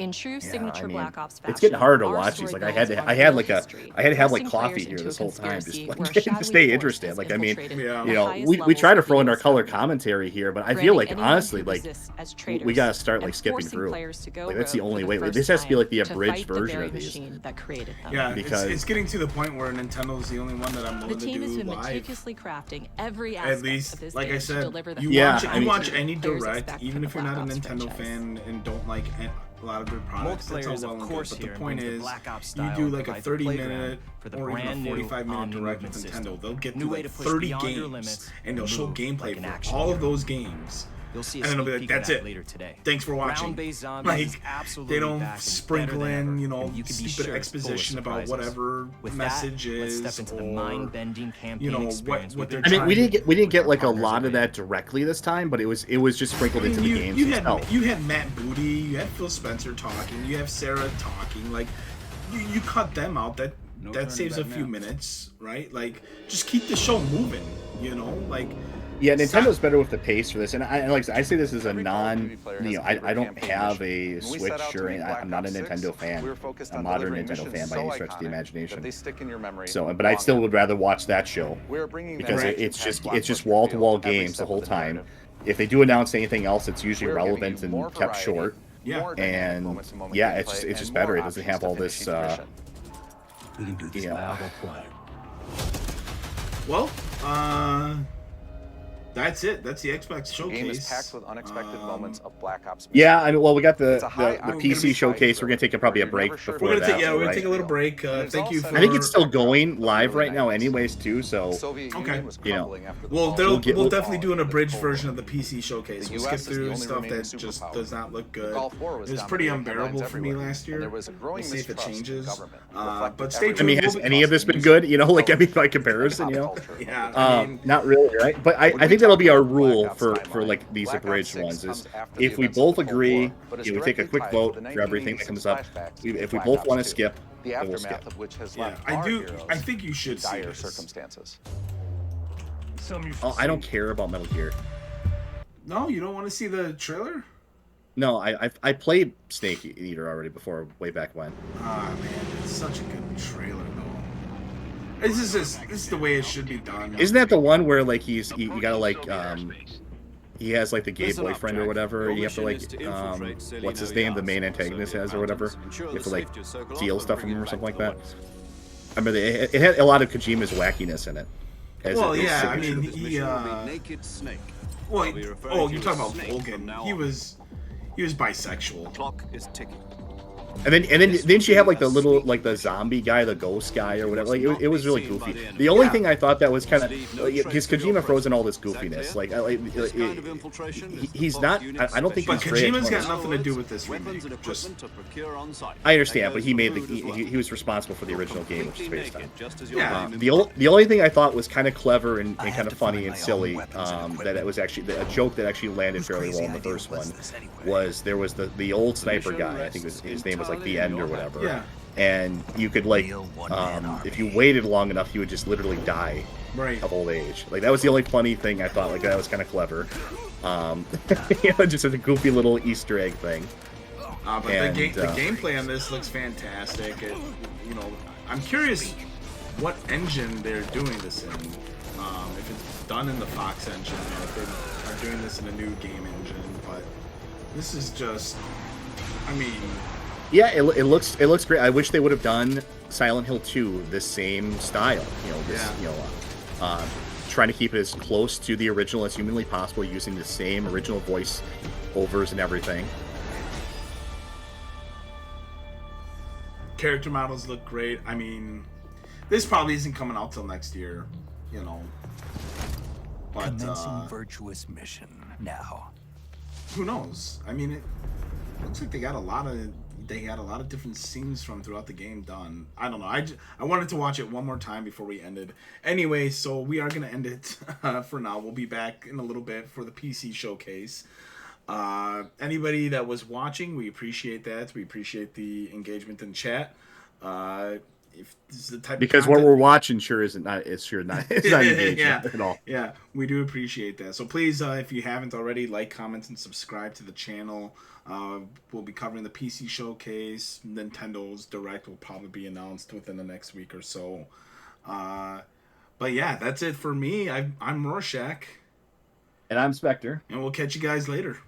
In true signature Black Ops fashion, it's getting harder to our watch story these. Like I builds had on to have real like history, I had to have like thrusting coffee players here into this a whole time, just conspiracy like where to shadowy stay force interested. has Like I mean, infiltrated the you know, highest we levels try to of throw in the our color government, commentary here, but I branding feel like anyone honestly, who like resists as we traitors gotta start and like skipping forcing through. players to go Like that's the rogue only for way. the This first has to be like the time to abridged fight the version very of these. machine that created them. Yeah, because it's getting to the point where Nintendo's the only one that I'm The willing to team has do been live. meticulously crafting every At aspect least, of this like game I to said, deliver the you watch any players direct, expect even from if the you're not a Black Ops Nintendo franchise. fan and don't like a lot of their products, that's all Multiplayer is, well of and course, good. But here the and point brings the is, Black Ops you style do and like a provides a 30-minute playground for the or even a brand new 45-minute direct with Omni Nintendo. system. They'll get New through way like to push 30 beyond your games, limits and they'll and show move gameplay like an for action all of hero. those games. You'll see a And then they'll be sneak like, peek of that's that it. later today. Thanks for watching. Ground-based zombies is absolutely they don't back and sprinkle better than in, ever, you know, and you can be stupid sure it's full of exposition about surprises. whatever With message that, let's is, step into the or mind-bending campaign you know experience what they're I mean, trying we didn't to get like a lot of that directly this time, but it was just sprinkled into the games you itself. you had Matt Booty, you had Phil Spencer talking, you have Sarah talking. Like you cut them out. That saves a few minutes, right? Like just keep the show moving. You know, like. Yeah, Nintendo's better with the pace for this, and I say this as a non, you know, I don't have a Switch or I'm not a Nintendo fan, a modern Nintendo fan by any stretch of the imagination. So, but I still would rather watch that show because it's just wall to wall games the whole time. If they do announce anything else, it's usually relevant and kept short. Yeah, and yeah, it's just better. It doesn't have all this. We can do this now. Well, that's it. That's the Xbox Showcase. The game is packed with unexpected moments of Black Ops. Yeah, I mean, well, we got the PC showcase. We're gonna take probably a break before we're gonna that. we're gonna take a little break. Thank you for. I think it's still going live right now, anyways, too. So okay, you know, well, we'll definitely do an abridged version of the PC Showcase. We'll skip through stuff that just does not look good. It was pretty unbearable for me last year. We'll see if it changes. But stay tuned. I mean, has any of this been good? You know, like I mean, by comparison, you know. Yeah. I mean, not really, right? But I think that'll be our rule for like these abridged ones. Is if we both agree, we take a quick vote for everything that comes up. If we both want to skip, then we'll skip. Yeah, I think you should see this. Circumstances. Oh, I don't care about Metal Gear. No, you don't want to see the trailer? No, I played Snake Eater already before, way back when. Ah man, it's such a good trailer though. This is the way it should be done. Isn't that the one where like you gotta like he has like the gay boyfriend or whatever? You have to like what's his name? The main antagonist has or whatever. You have to like steal stuff from him or something like that. I remember it had a lot of Kojima's wackiness in it. Well, yeah, I mean he well, oh, you're talking about Volgan. He was bisexual. Clock is ticking. And then didn't she have like the little like the zombie guy, the ghost guy or whatever? Like it was really goofy. The only thing I thought that was kind of because Kojima throws in all this goofiness. Like he's not. I don't think. But Kojima's got nothing to do with this remake. Just I understand, but he made he was responsible for the original game, which is based on. Yeah. The only thing I thought was kind of clever and kind of funny and silly that it was actually a joke that actually landed fairly well in the first one was there was the old sniper guy. I think his name was like The End or whatever. Yeah. And you could like, if you waited long enough, you would just literally die of old age. Like that was the only funny thing I thought. Like that was kind of clever. You know, just as a goofy little Easter egg thing. But the gameplay on this looks fantastic. You know, I'm curious what engine they're doing this in. If it's done in the Fox engine, or if they are doing this in a new game engine. But this is just, I mean. Yeah, it looks great. I wish they would have done Silent Hill 2 the same style. You know, trying to keep it as close to the original as humanly possible, using the same original voice overs and everything. Character models look great. I mean, this probably isn't coming out till next year. You know, but commencing virtuous mission now. Who knows? I mean, it looks like they had a lot of different scenes from throughout the game done. I don't know. I wanted to watch it one more time before we ended. Anyway, so we are going to end it for now. We'll be back in a little bit for the PC showcase. Anybody that was watching, we appreciate that. We appreciate the engagement in chat. if this is the type because of content, what we're watching it's not engaging at all. Yeah, we do appreciate that. So please, if you haven't already, like, comment, and subscribe to the channel. We'll be covering the PC showcase. Nintendo's Direct will probably be announced within the next week or so. But yeah, that's it for me. I'm Rorschach. And I'm Spectre. And we'll catch you guys later.